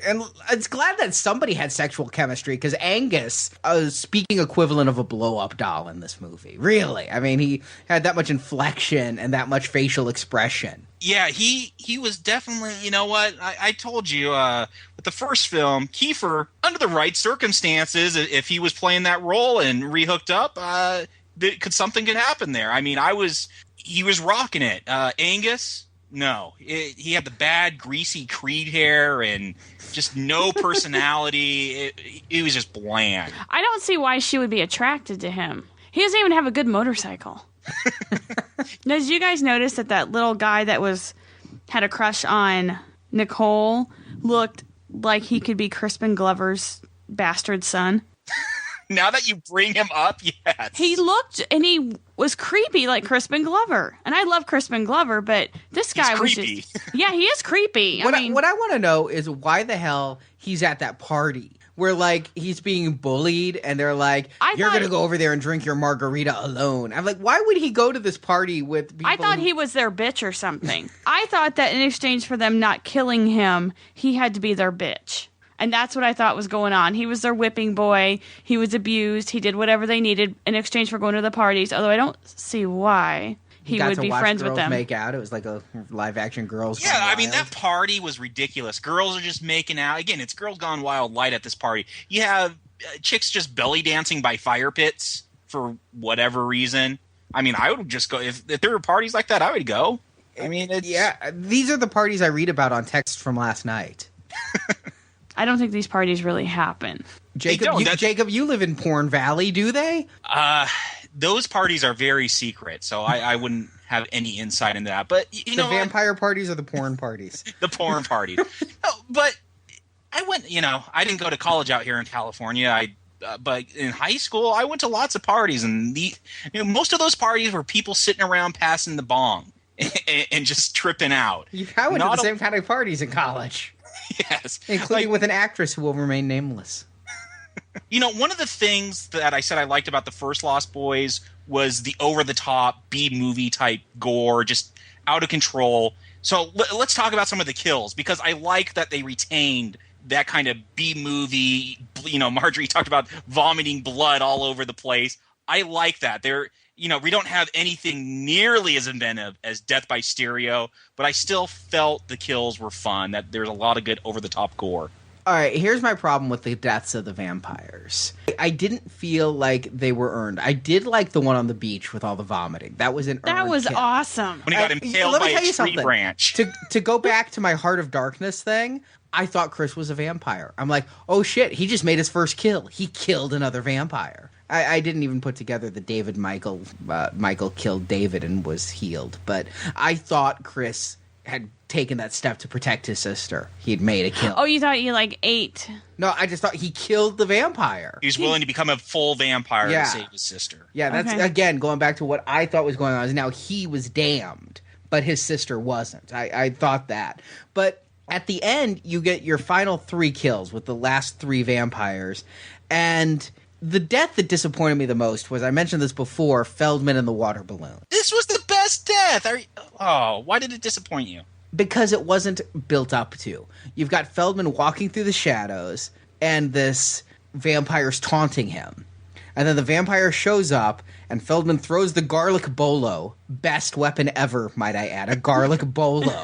S5: And it's glad that somebody had sexual chemistry, because Angus was speaking equivalent of a blow-up doll in this movie. Really. I mean, he had that much inflection and that much facial expression.
S6: Yeah, he was definitely, you know what, I told you, with the first film, Kiefer, under the right circumstances, if he was playing that role and rehooked up, something could happen there. I mean, he was rocking it. Angus... No, he had the bad, greasy Creed hair and just no personality. It was just bland.
S7: I don't see why she would be attracted to him. He doesn't even have a good motorcycle. Now, did you guys notice that little guy that had a crush on Nicole looked like he could be Crispin Glover's bastard son?
S6: Now that you bring him up, yes.
S7: He looked, and he was creepy like Crispin Glover. And I love Crispin Glover, but this guy was
S6: creepy.
S7: Yeah, he is creepy.
S5: What I want to know is why the hell he's at that party where, like, he's being bullied, and they're like, you're going to go over there and drink your margarita alone. I'm like, why would he go to this party with people?
S7: I thought he was their bitch or something. I thought that in exchange for them not killing him, he had to be their bitch. And that's what I thought was going on. He was their whipping boy. He was abused. He did whatever they needed in exchange for going to the parties, although I don't see why he would be friends with them.
S5: Make out. It was like a live-action Girls Gone
S6: Wild. Yeah, I mean,
S5: that
S6: that party was ridiculous. Girls are just making out. Again, it's Girls Gone Wild light at this party. You have chicks just belly dancing by fire pits for whatever reason. I mean, I would just go. If there were parties like that, I would go. I mean,
S5: these are the parties I read about on Text from Last Night.
S7: I don't think these parties really happen.
S5: Jacob, you live in Porn Valley, do they?
S6: Those parties are very secret, so I wouldn't have any insight into that. But you know,
S5: the vampire parties or the porn parties?
S6: The porn parties. No, but I went. I didn't go to college out here in California. But in high school, I went to lots of parties, and most of those parties were people sitting around passing the bong and just tripping out.
S5: I went to the same kind of parties in college.
S6: Yes.
S5: Including with an actress who will remain nameless.
S6: One of the things that I said I liked about the first Lost Boys was the over-the-top B-movie type gore, just out of control. So let's talk about some of the kills, because I like that they retained that kind of B-movie. Marjorie talked about vomiting blood all over the place. I like that. we don't have anything nearly as inventive as Death by Stereo, but I still felt the kills were fun, that there's a lot of good over-the-top gore.
S5: All right, here's my problem with the deaths of the vampires. I didn't feel like they were earned. I did like the one on the beach with all the vomiting. That was an
S7: That
S5: earned
S7: was
S5: kill.
S7: awesome.
S6: When he got impaled by a tree branch.
S5: To go back to my Heart of Darkness thing, I thought Chris was a vampire. I'm like, oh shit, he just made his first kill. He killed another vampire. I didn't even put together that Michael killed David and was healed. But I thought Chris had taken that step to protect his sister. He'd made a kill.
S7: Oh, you thought you ate?
S5: No, I just thought he killed the vampire.
S6: He was willing to become a full vampire to save his sister.
S5: Yeah, that's again going back to what I thought was going on. Is now he was damned, but his sister wasn't. I thought that, but at the end you get your final 3 kills with the last 3 vampires, and the death that disappointed me the most was, I mentioned this before, Feldman and the water balloon.
S6: This was the best death. Why did it disappoint you?
S5: Because it wasn't built up to. You've got Feldman walking through the shadows, and this vampire's taunting him. And then the vampire shows up, and Feldman throws the garlic bolo. Best weapon ever, might I add. A garlic bolo.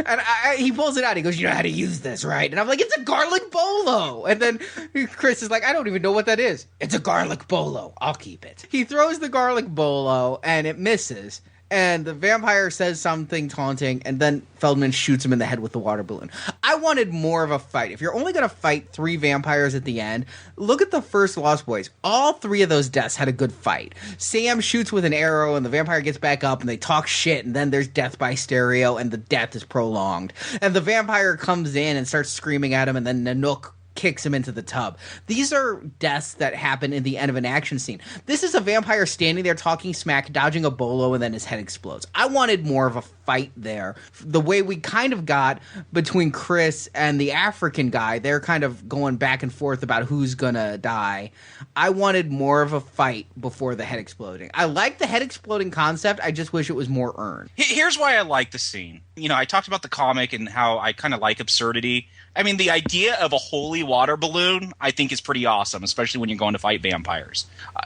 S5: And he pulls it out. He goes, you know how to use this, right? And I'm like, it's a garlic bolo. And then Chris is like, I don't even know what that is. It's a garlic bolo. I'll keep it. He throws the garlic bolo, and it misses. And the vampire says something taunting, and then Feldman shoots him in the head with the water balloon. I wanted more of a fight. If you're only going to fight 3 vampires at the end, look at the first Lost Boys. All 3 of those deaths had a good fight. Sam shoots with an arrow, and the vampire gets back up, and they talk shit, and then there's Death by Stereo, and the death is prolonged. And the vampire comes in and starts screaming at him, and then Nanook kicks him into the tub. These are deaths that happen in the end of an action scene. This is a vampire standing there talking smack, dodging a bolo, and then his head explodes. I wanted more of a fight there. The way we kind of got between Chris and the African guy, they're kind of going back and forth about who's gonna die. I wanted more of a fight before the head exploding. I like the head exploding concept. I just wish it was more earned.
S6: Here's why I like the scene. I talked about the comic and how I kind of like absurdity. I mean, the idea of a holy water balloon, I think, is pretty awesome, especially when you're going to fight vampires.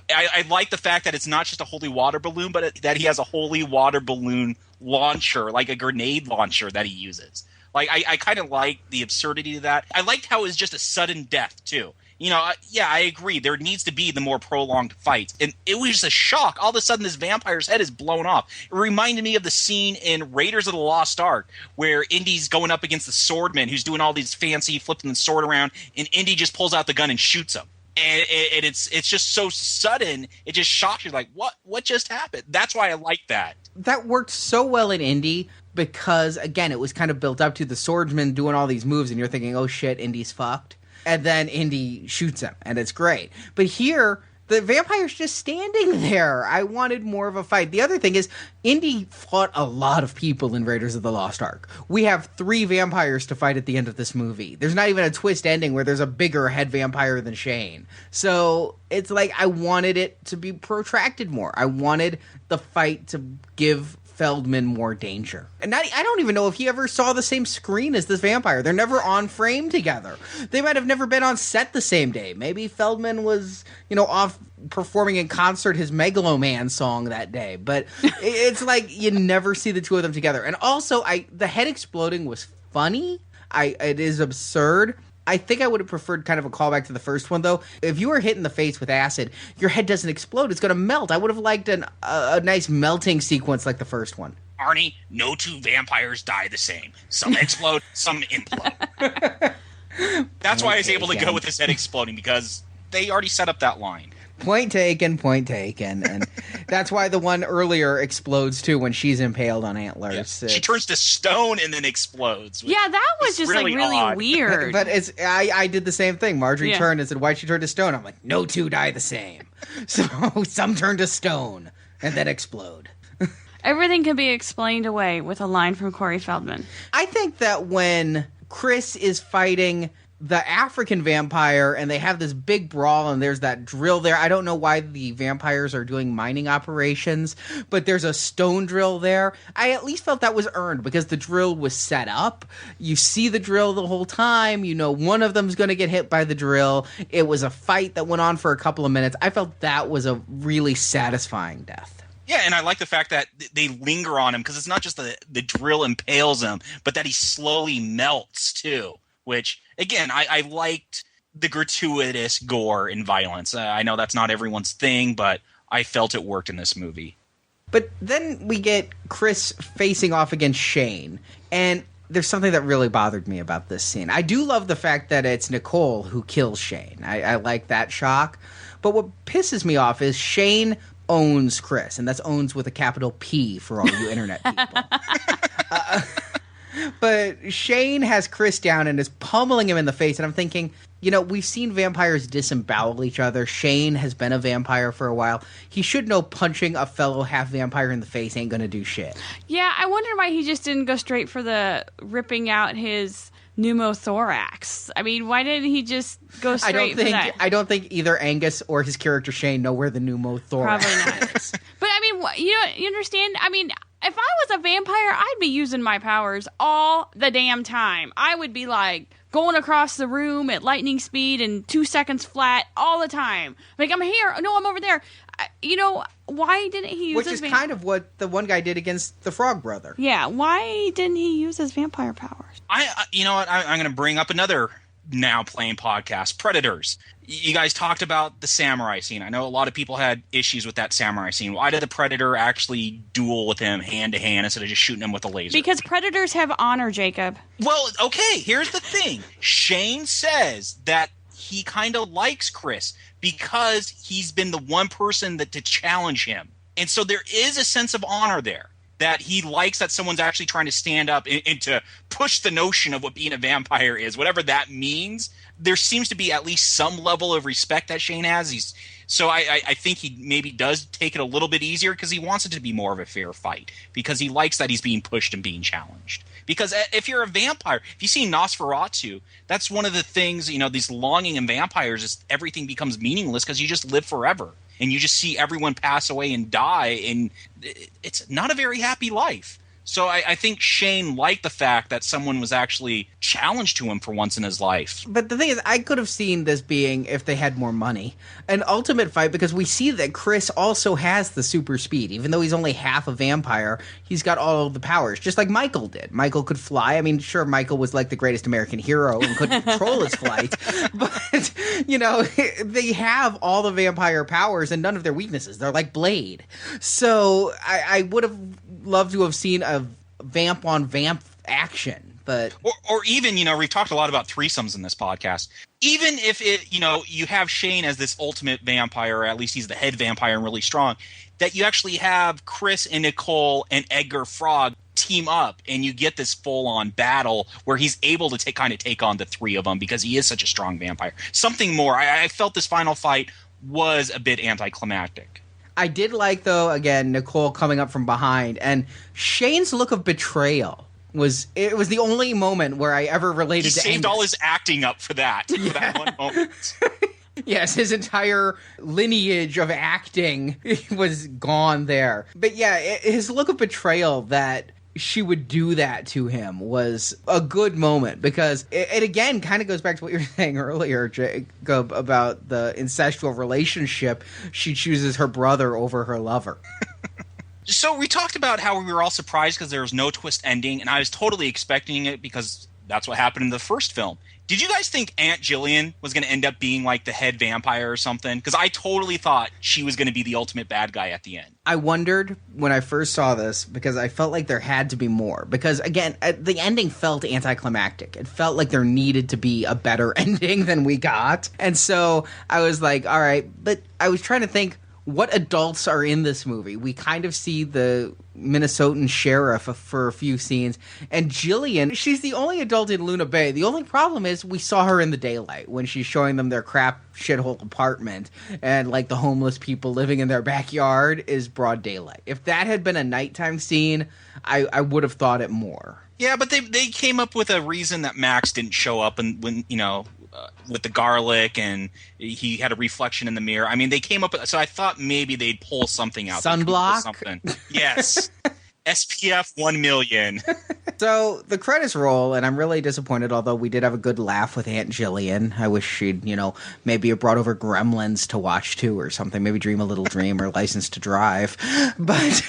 S6: I like the fact that it's not just a holy water balloon, but that he has a holy water balloon launcher, like a grenade launcher that he uses. Like, I kind of like the absurdity of that. I liked how it was just a sudden death, too. I agree. There needs to be the more prolonged fight. And it was just a shock. All of a sudden, this vampire's head is blown off. It reminded me of the scene in Raiders of the Lost Ark where Indy's going up against the swordman who's doing all these fancy flipping the sword around, and Indy just pulls out the gun and shoots him. And it's just so sudden, it just shocks you. Like, what just happened? That's why I like that.
S5: That worked so well in Indy because, again, it was kind of built up to the swordsman doing all these moves, and you're thinking, oh shit, Indy's fucked. And then Indy shoots him, and it's great. But here, the vampire's just standing there. I wanted more of a fight. The other thing is, Indy fought a lot of people in Raiders of the Lost Ark. We have 3 vampires to fight at the end of this movie. There's not even a twist ending where there's a bigger head vampire than Shane. So it's like I wanted it to be protracted more. I wanted the fight to give Feldman more danger. And I don't even know if he ever saw the same screen as this vampire. They're never on frame together. They might have never been on set the same day. Maybe Feldman was, off performing in concert his Megaloman song that day. But it's like you never see the 2 of them together. And also, the head exploding was funny. It is absurd. I think I would have preferred kind of a callback to the first one, though. If you were hit in the face with acid, your head doesn't explode. It's going to melt. I would have liked a nice melting sequence like the first one.
S6: Arnie, no 2 vampires die the same. Some explode, some implode. That's why I was able to go with his head exploding, because they already set up that line.
S5: Point taken. And that's why the one earlier explodes, too, when she's impaled on antlers.
S6: Yeah. She turns to stone and then explodes.
S7: Yeah, that was just really weird.
S5: But I did the same thing. Marjorie turned and said, why'd she turn to stone? I'm like, no 2 die the same. So some turn to stone and then explode.
S7: Everything can be explained away with a line from Corey Feldman.
S5: I think that when Chris is fighting the African vampire, and they have this big brawl, and there's that drill there. I don't know why the vampires are doing mining operations, but there's a stone drill there. I at least felt that was earned because the drill was set up. You see the drill the whole time. You know one of them's going to get hit by the drill. It was a fight that went on for a couple of minutes. I felt that was a really satisfying death.
S6: Yeah, and I like the fact that they linger on him because it's not just the drill impales him, but that he slowly melts too, which, again, I liked the gratuitous gore and violence. I know that's not everyone's thing, but I felt it worked in this movie.
S5: But then we get Chris facing off against Shane, and there's something that really bothered me about this scene. I do love the fact that it's Nicole who kills Shane. I like that shock. But what pisses me off is Shane owns Chris, and that's owns with a capital P for all you internet people. But Shane has Chris down and is pummeling him in the face, and I'm thinking, you know, we've seen vampires disembowel each other. Shane has been a vampire for a while. He should know punching a fellow half-vampire in the face ain't gonna do shit.
S7: Yeah, I wonder why he just didn't go straight for the ripping out his pneumothorax. I mean, why didn't he just go straight for that?
S5: I don't think either Angus or his character Shane know where the pneumothorax
S7: Probably not.
S5: is.
S7: But I mean, you understand? I mean, if I was a vampire, I'd be using my powers all the damn time. I would be like going across the room at lightning speed and 2 seconds flat all the time. Like, I'm here. No, I'm over there. You know, why didn't he use
S5: Which is kind of what the one guy did against the Frog Brother.
S7: Yeah, why didn't he use his vampire powers?
S6: You know what? I'm going to bring up another now playing podcast, Predators. You guys talked about the samurai scene. I know a lot of people had issues with that samurai scene. Why did the Predator actually duel with him hand to hand instead of just shooting him with a laser?
S7: Because Predators have honor, Jacob.
S6: Well, okay, here's the thing. Shane says that he kind of likes Chris because he's been the one person to challenge him. And so there is a sense of honor there, that he likes that someone's actually trying to stand up and to push the notion of what being a vampire is, whatever that means. There seems to be at least some level of respect that Shane has. So I think he maybe does take it a little bit easier because he wants it to be more of a fair fight, because he likes that he's being pushed and being challenged. Because if you're a vampire, if you see Nosferatu, that's one of the things, you know, these longing in vampires is everything becomes meaningless because you just live forever. And you just see everyone pass away and die, and it's not a very happy life. So I think Shane liked the fact that someone was actually challenged to him for once in his life.
S5: But the thing is, I could have seen this being, if they had more money, an ultimate fight, because we see that Chris also has the super speed. Even though he's only half a vampire, he's got all of the powers, just like Michael did. Michael could fly. I mean, sure, Michael was like the greatest American hero and couldn't control his flight. But, you know, they have all the vampire powers and none of their weaknesses. They're like Blade. So I would have loved to have seen a vamp on vamp action, but
S6: or even, you know, we've talked a lot about threesomes in this podcast. Even if it, you know, you have Shane as this ultimate vampire, or at least he's the head vampire and really strong, that you actually have Chris and Nicole and Edgar Frog team up, and you get this full-on battle where he's able to take on the three of them because he is such a strong vampire. Something more. I felt this final fight was a bit anticlimactic.
S5: I did like, though, again, Nicole coming up from behind, and Shane's look of betrayal was the only moment where I ever related to Angus.
S6: He saved all his acting up for that, for that one moment.
S5: Yes, his entire lineage of acting was gone there. But yeah, his look of betrayal that she would do that to him was a good moment, because it again kind of goes back to what you were saying earlier, Jacob, about the incestual relationship. She chooses her brother over her lover.
S6: So we talked about how we were all surprised because there was no twist ending, and I was totally expecting it because that's what happened in the first film. Did you guys think Aunt Jillian was going to end up being like the head vampire or something? Because I totally thought she was going to be the ultimate bad guy at the end.
S5: I wondered when I first saw this, because I felt like there had to be more. Because, again, the ending felt anticlimactic. It felt like there needed to be a better ending than we got. And so I was like, all right. But I was trying to think, what adults are in this movie? We kind of see the Minnesotan sheriff for a few scenes, and Jillian, she's the only adult in Luna Bay. The only problem is we saw her in the daylight when she's showing them their crap shithole apartment, and like the homeless people living in their backyard is broad daylight. If that had been a nighttime scene, I would have thought it more.
S6: Yeah, but they came up with a reason that Max didn't show up and when with the garlic and he had a reflection in the mirror. I mean, they came up with, so I thought maybe they'd pull something out.
S5: Sunblock?
S6: Something. Yes. SPF 1 million.
S5: So the credits roll, and I'm really disappointed, although we did have a good laugh with Aunt Jillian. I wish she'd, maybe have brought over Gremlins to watch too or something. Maybe Dream a Little Dream or License to Drive. But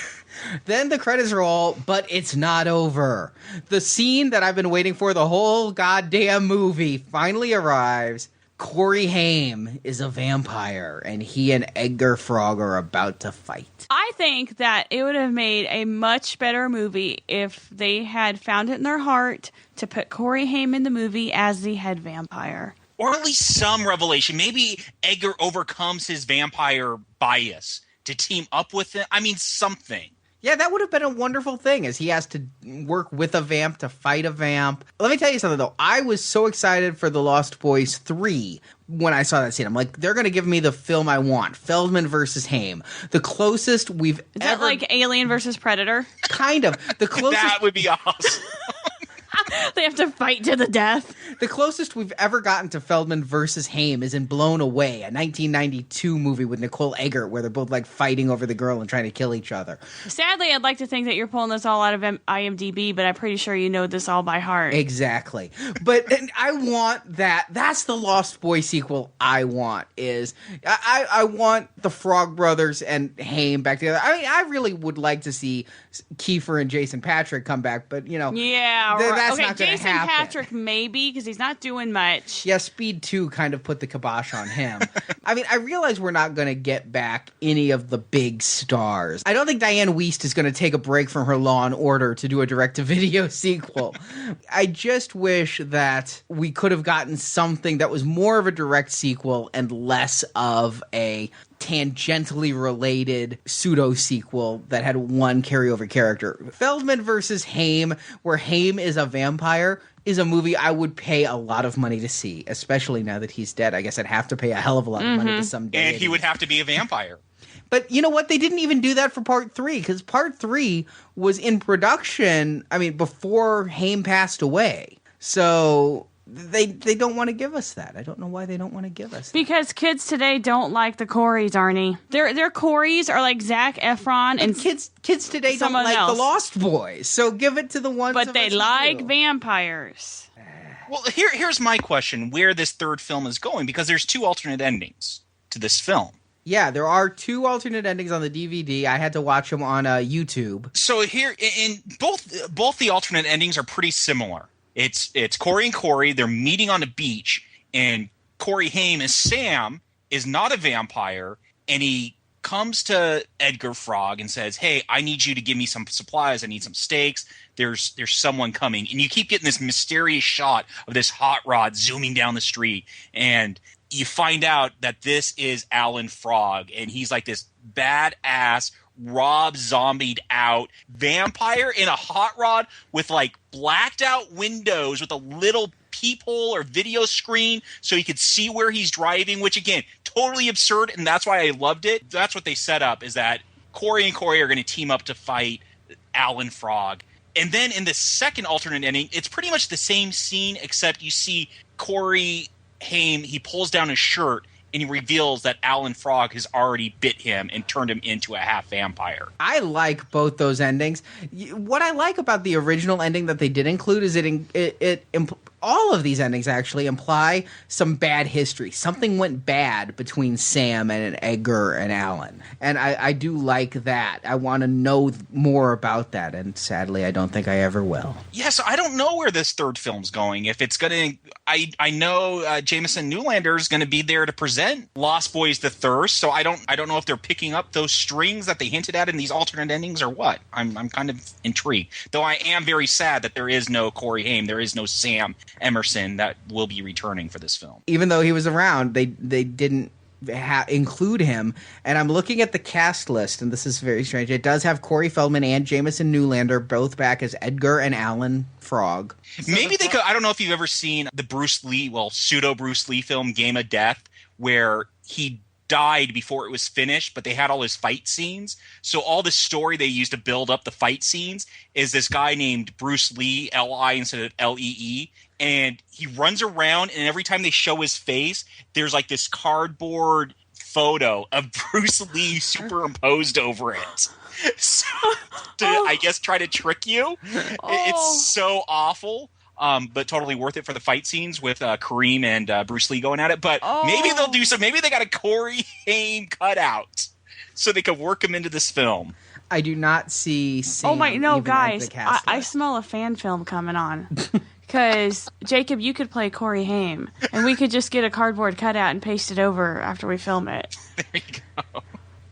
S5: then the credits roll, but it's not over. The scene that I've been waiting for the whole goddamn movie finally arrives. Corey Haim is a vampire, and he and Edgar Frog are about to fight.
S7: I think that it would have made a much better movie if they had found it in their heart to put Corey Haim in the movie as the head vampire.
S6: Or at least some revelation. Maybe Edgar overcomes his vampire bias to team up with him. I mean, something.
S5: Yeah, that would have been a wonderful thing, as he has to work with a vamp to fight a vamp. Let me tell you something, though. I was so excited for The Lost Boys 3 when I saw that scene. I'm like, they're going to give me the film I want. Feldman versus Haim. The closest we've
S7: ever... Is that like Alien versus Predator?
S5: Kind of. The closest...
S6: That would be awesome.
S7: They have to fight to the death.
S5: The closest we've ever gotten to Feldman versus Haim is in Blown Away, a 1992 movie with Nicole Eggert, where they're both like fighting over the girl and trying to kill each other.
S7: Sadly, I'd like to think that you're pulling this all out of IMDb, but I'm pretty sure you know this all by heart.
S5: Exactly. But I want that. That's the Lost Boy sequel I want. I want the Frog Brothers and Haim back together. I mean, I really would like to see Kiefer and Jason Patrick come back, but
S7: yeah,
S5: that's
S7: okay,
S5: not going to
S7: Jason
S5: happen.
S7: Patrick maybe, because he's not doing much.
S5: Yeah, Speed 2 kind of put the kibosh on him. I mean, I realize we're not going to get back any of the big stars. I don't think Diane Wiest is going to take a break from her Law and Order to do a direct-to-video sequel. I just wish that we could have gotten something that was more of a direct sequel and less of a tangentially related pseudo-sequel that had one carryover character. Feldman versus Haim, where Haim is a vampire, is a movie I would pay a lot of money to see, especially now that he's dead. I guess I'd have to pay a hell of a lot of money to some deity.
S6: And he would have to be a vampire.
S5: But you know what? They didn't even do that for Part 3, because Part 3 was in production, before Haim passed away. So they don't want to give us that. I don't know why they don't want to give us that.
S7: Because kids today don't like the Coreys, Arnie. Their Coreys are like Zac Efron and
S5: kids today don't
S7: someone
S5: like
S7: else.
S5: the Lost Boys. So give it to the ones
S7: But
S5: of
S7: they
S5: us who
S7: like
S5: do.
S7: vampires.
S6: Well, here's my question, where this third film is going, because there's 2 alternate endings to this film.
S5: Yeah, there are 2 alternate endings on the DVD. I had to watch them on YouTube.
S6: So here, in both the alternate endings are pretty similar. It's Corey and Corey. They're meeting on a beach, and Corey Haim as Sam is not a vampire, and he comes to Edgar Frog and says, "Hey, I need you to give me some supplies. I need some steaks. There's someone coming." And you keep getting this mysterious shot of this hot rod zooming down the street, and you find out that this is Alan Frog, and he's like this badass Rob zombied out vampire in a hot rod with like blacked out windows with a little peephole or video screen so you could see where he's driving, which again, totally absurd, and that's why I loved it. That's what they set up, is that Corey and Corey are going to team up to fight Alan Frog. And then in the second alternate ending, it's pretty much the same scene, except you see Corey Haim, he pulls down his shirt and he reveals that Alan Frog has already bit him and turned him into a half vampire.
S5: I like both those endings. What I like about the original ending that they did include is all of these endings actually imply some bad history. Something went bad between Sam and Edgar and Alan. And I do like that. I want to know more about that. And sadly, I don't think I ever will.
S6: Yeah, so I don't know where this third film's going. If it's going to... I know Jameson Newlander is going to be there to present Lost Boys The Thirst, so I don't know if they're picking up those strings that they hinted at in these alternate endings or what. I'm kind of intrigued. Though I am very sad that there is no Corey Haim, there is no Sam Emerson that will be returning for this film.
S5: Even though he was around, they didn't include him. And I'm looking at the cast list, and this is very strange. It does have Corey Feldman and Jameson Newlander both back as Edgar and Alan Frog.
S6: Maybe they could. I don't know if you've ever seen the Bruce Lee, pseudo Bruce Lee film Game of Death, where he died before it was finished, but they had all his fight scenes. So all the story they used to build up the fight scenes is this guy named Bruce Lee, L-I instead of L-E-E. And he runs around, and every time they show his face, there's like this cardboard photo of Bruce Lee superimposed over it. So, I guess, try to trick you. It's so awful. But totally worth it for the fight scenes with Kareem and Bruce Lee going at it. But maybe they'll do some. Maybe they got a Corey Haim cutout so they could work him into this film.
S5: I do not see.
S7: Oh my no, guys! I smell a fan film coming on. Because Jacob, you could play Corey Haim, and we could just get a cardboard cutout and paste it over after we film it.
S6: There you go.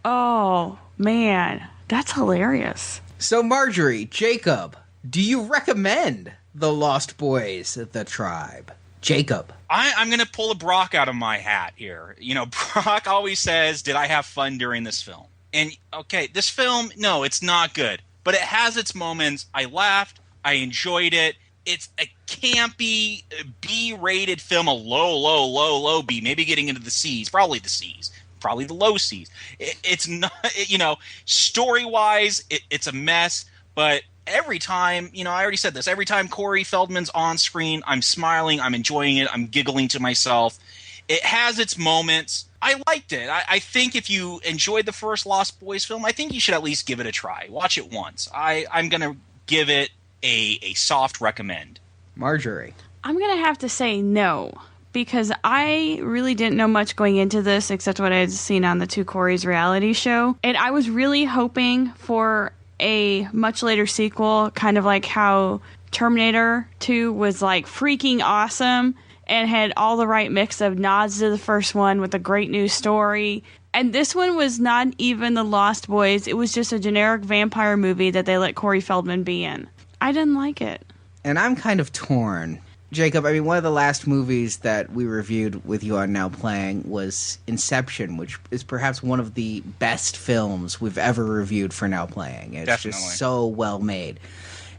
S7: Oh man, that's hilarious.
S5: So Marjorie, Jacob, do you recommend The Lost Boys, The Tribe? Jacob.
S6: I'm going to pull a Brock out of my hat here. You know, Brock always says, did I have fun during this film? And, okay, this film, no, it's not good. But it has its moments. I laughed. I enjoyed it. It's a campy, B-rated film, a low B, maybe getting into the C's, probably the C's, probably the low C's. It's not, you know, story-wise, it's a mess, but every time, you know, I already said this, every time Corey Feldman's on screen, I'm smiling, I'm enjoying it, I'm giggling to myself. It has its moments. I liked it. I think if you enjoyed the first Lost Boys film, I think you should at least give it a try. Watch it once. I'm going to give it a soft recommend.
S5: Marjorie.
S7: I'm going to have to say no, because I really didn't know much going into this except what I had seen on the Two Corys reality show. And I was really hoping for a much later sequel, kind of like how Terminator 2 was like freaking awesome and had all the right mix of nods to the first one with a great new story. And this one was not even The Lost Boys. It was just a generic vampire movie that they let Corey Feldman be in. I didn't like it.
S5: And I'm kind of torn. Jacob, I mean, one of the last movies that we reviewed with you on Now Playing was Inception, which is perhaps one of the best films we've ever reviewed for Now Playing. It's
S6: Definitely.
S5: Just so well made.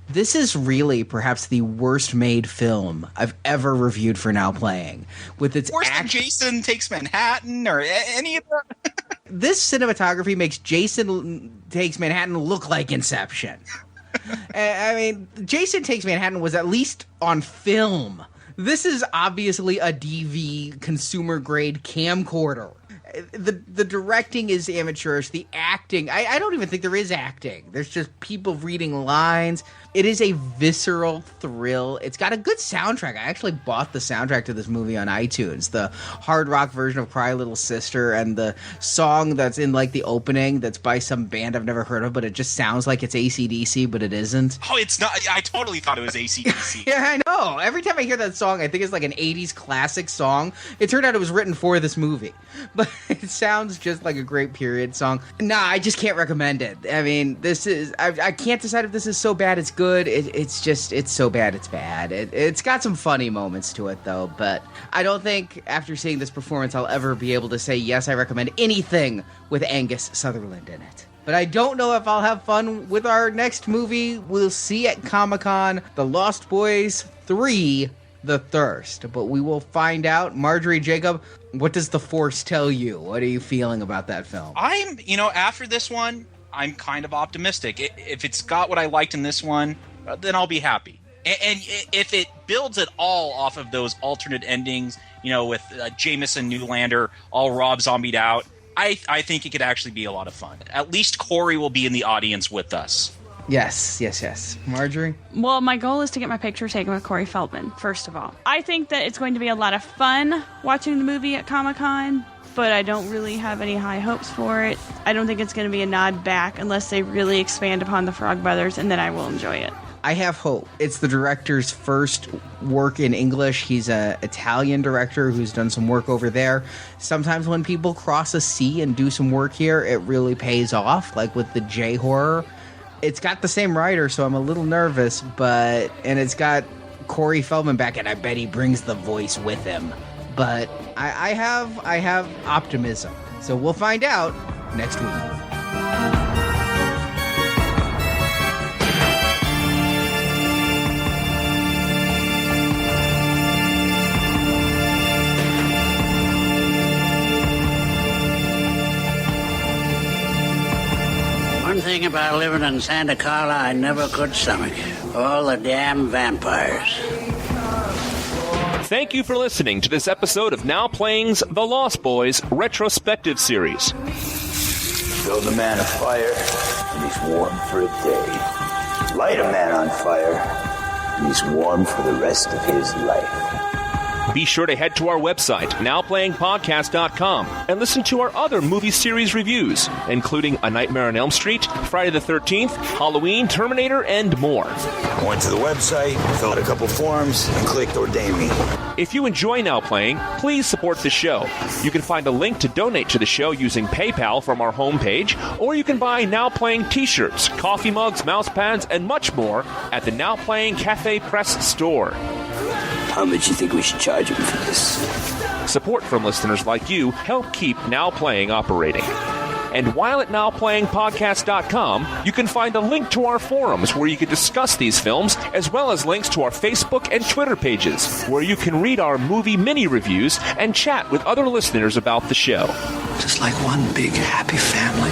S5: This is really perhaps the worst made film I've ever reviewed for Now Playing. With its
S6: Worse than Jason Takes Manhattan or any of that.
S5: This cinematography makes Jason Takes Manhattan look like Inception. I mean, Jason Takes Manhattan was at least on film. This is obviously a DV consumer-grade camcorder. The directing is amateurish. The acting, I don't even think there is acting. There's just people reading lines. It is a visceral thrill. It's got a good soundtrack. I actually bought the soundtrack to this movie on iTunes. The hard rock version of Cry Little Sister and the song that's in like the opening that's by some band I've never heard of, but it just sounds like it's AC/DC, but it isn't.
S6: Oh, it's not. I totally thought it was AC/DC.
S5: Yeah, I know. Every time I hear that song, I think it's like an 80s classic song. It turned out it was written for this movie. But it sounds just like a great period song. Nah, I just can't recommend it. I mean, this is... I can't decide if this is so bad it's good. It's just... It's so bad it's bad. It's got some funny moments to it, though. But I don't think after seeing this performance I'll ever be able to say, yes, I recommend anything with Angus Sutherland in it. But I don't know if I'll have fun with our next movie. We'll see at Comic-Con. The Lost Boys 3... The Thirst, but we will find out. Marjorie, Jacob, what does the Force tell you? What are you feeling about that film?
S6: After this one, I'm kind of optimistic. If it's got what I liked in this one, then I'll be happy. And if it builds at all off of those alternate endings, with Jameson Newlander all Rob Zombied out, I think it could actually be a lot of fun. At least Corey will be in the audience with us.
S5: Yes. Marjorie?
S7: Well, my goal is to get my picture taken with Corey Feldman, first of all. I think that it's going to be a lot of fun watching the movie at Comic-Con, but I don't really have any high hopes for it. I don't think it's going to be a nod back unless they really expand upon the Frog Brothers, and then I will enjoy it.
S5: I have hope. It's the director's first work in English. He's an Italian director who's done some work over there. Sometimes when people cross a sea and do some work here, it really pays off, like with the J-horror. It's got the same writer, so I'm a little nervous, and it's got Corey Feldman back, and I bet he brings the voice with him. But I have optimism. So we'll find out next week.
S8: about living in Santa Carla I never could stomach. All the damn vampires.
S3: Thank you for listening to this episode of Now Playing's The Lost Boys retrospective series.
S9: Build a man a fire, and he's warm for a day. Light a man on fire, and he's warm for the rest of his life.
S3: Be sure to head to our website, nowplayingpodcast.com, and listen to our other movie series reviews, including A Nightmare on Elm Street, Friday the 13th, Halloween, Terminator, and more.
S9: I went to the website, filled out a couple forms, and clicked Ordain Me.
S3: If you enjoy Now Playing, please support the show. You can find a link to donate to the show using PayPal from our homepage, or you can buy Now Playing t-shirts, coffee mugs, mouse pads, and much more at the Now Playing Cafe Press store.
S4: How much you think we should charge him for this?
S3: Support from listeners like you help keep Now Playing operating. And while at nowplayingpodcast.com, you can find a link to our forums where you can discuss these films, as well as links to our Facebook and Twitter pages, where you can read our movie mini-reviews and chat with other listeners about the show.
S10: Just like one big happy family.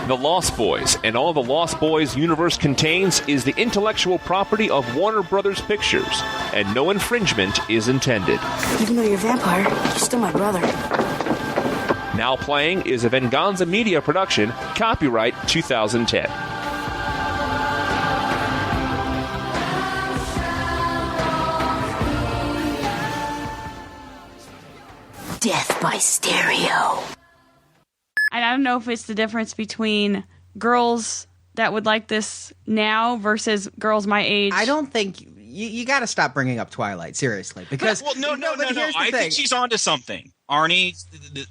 S3: The Lost Boys and all the Lost Boys universe contains is the intellectual property of Warner Brothers Pictures, and no infringement is intended.
S11: Even though you're a vampire, you're still my brother.
S3: Now Playing is a Venganza Media production, copyright 2010.
S11: Death by stereo.
S7: I don't know if it's the difference between girls that would like this now versus girls my age.
S5: I don't think you got to stop bringing up Twilight, seriously, because
S6: no.
S5: here's the
S6: I
S5: thing.
S6: think she's onto something. Arnie,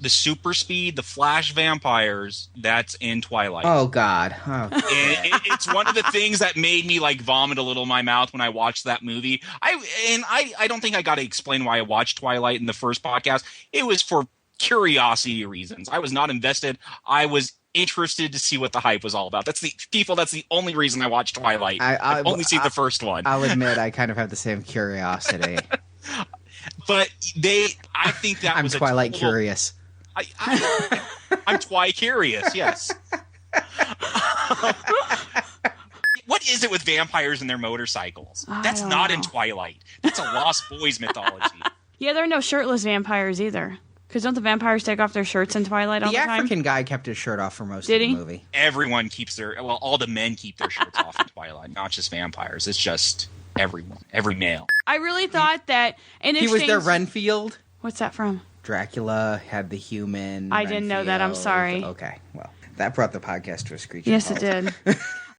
S6: the super speed, the flash vampires, that's in Twilight.
S5: Oh God,
S6: it's one of the things that made me like vomit a little in my mouth when I watched that movie. I don't think I got to explain why I watched Twilight in the first podcast. It was for curiosity reasons. I was not invested. I was interested to see what the hype was all about. That's the only reason I watched Twilight. I've only seen the first one.
S5: I'll admit I kind of have the same curiosity.
S6: But I think that
S5: I'm
S6: was
S5: Twilight curious.
S6: I'm Twi-curious, yes. What is it with vampires and their motorcycles? That's not in Twilight. That's a Lost Boys mythology.
S7: Yeah, there are no shirtless vampires either. Because don't the vampires take off their shirts in Twilight all the time?
S5: The African guy kept his shirt off for most of the movie.
S6: Everyone keeps all the men keep their shirts off in Twilight, not just vampires. It's just everyone, every male.
S7: I really thought that in
S5: he was their Renfield.
S7: What's that from?
S5: Dracula had the human.
S7: I didn't know that. I'm sorry.
S5: Okay, well, that brought the podcast to a screeching
S7: halt.
S5: Yes, it did.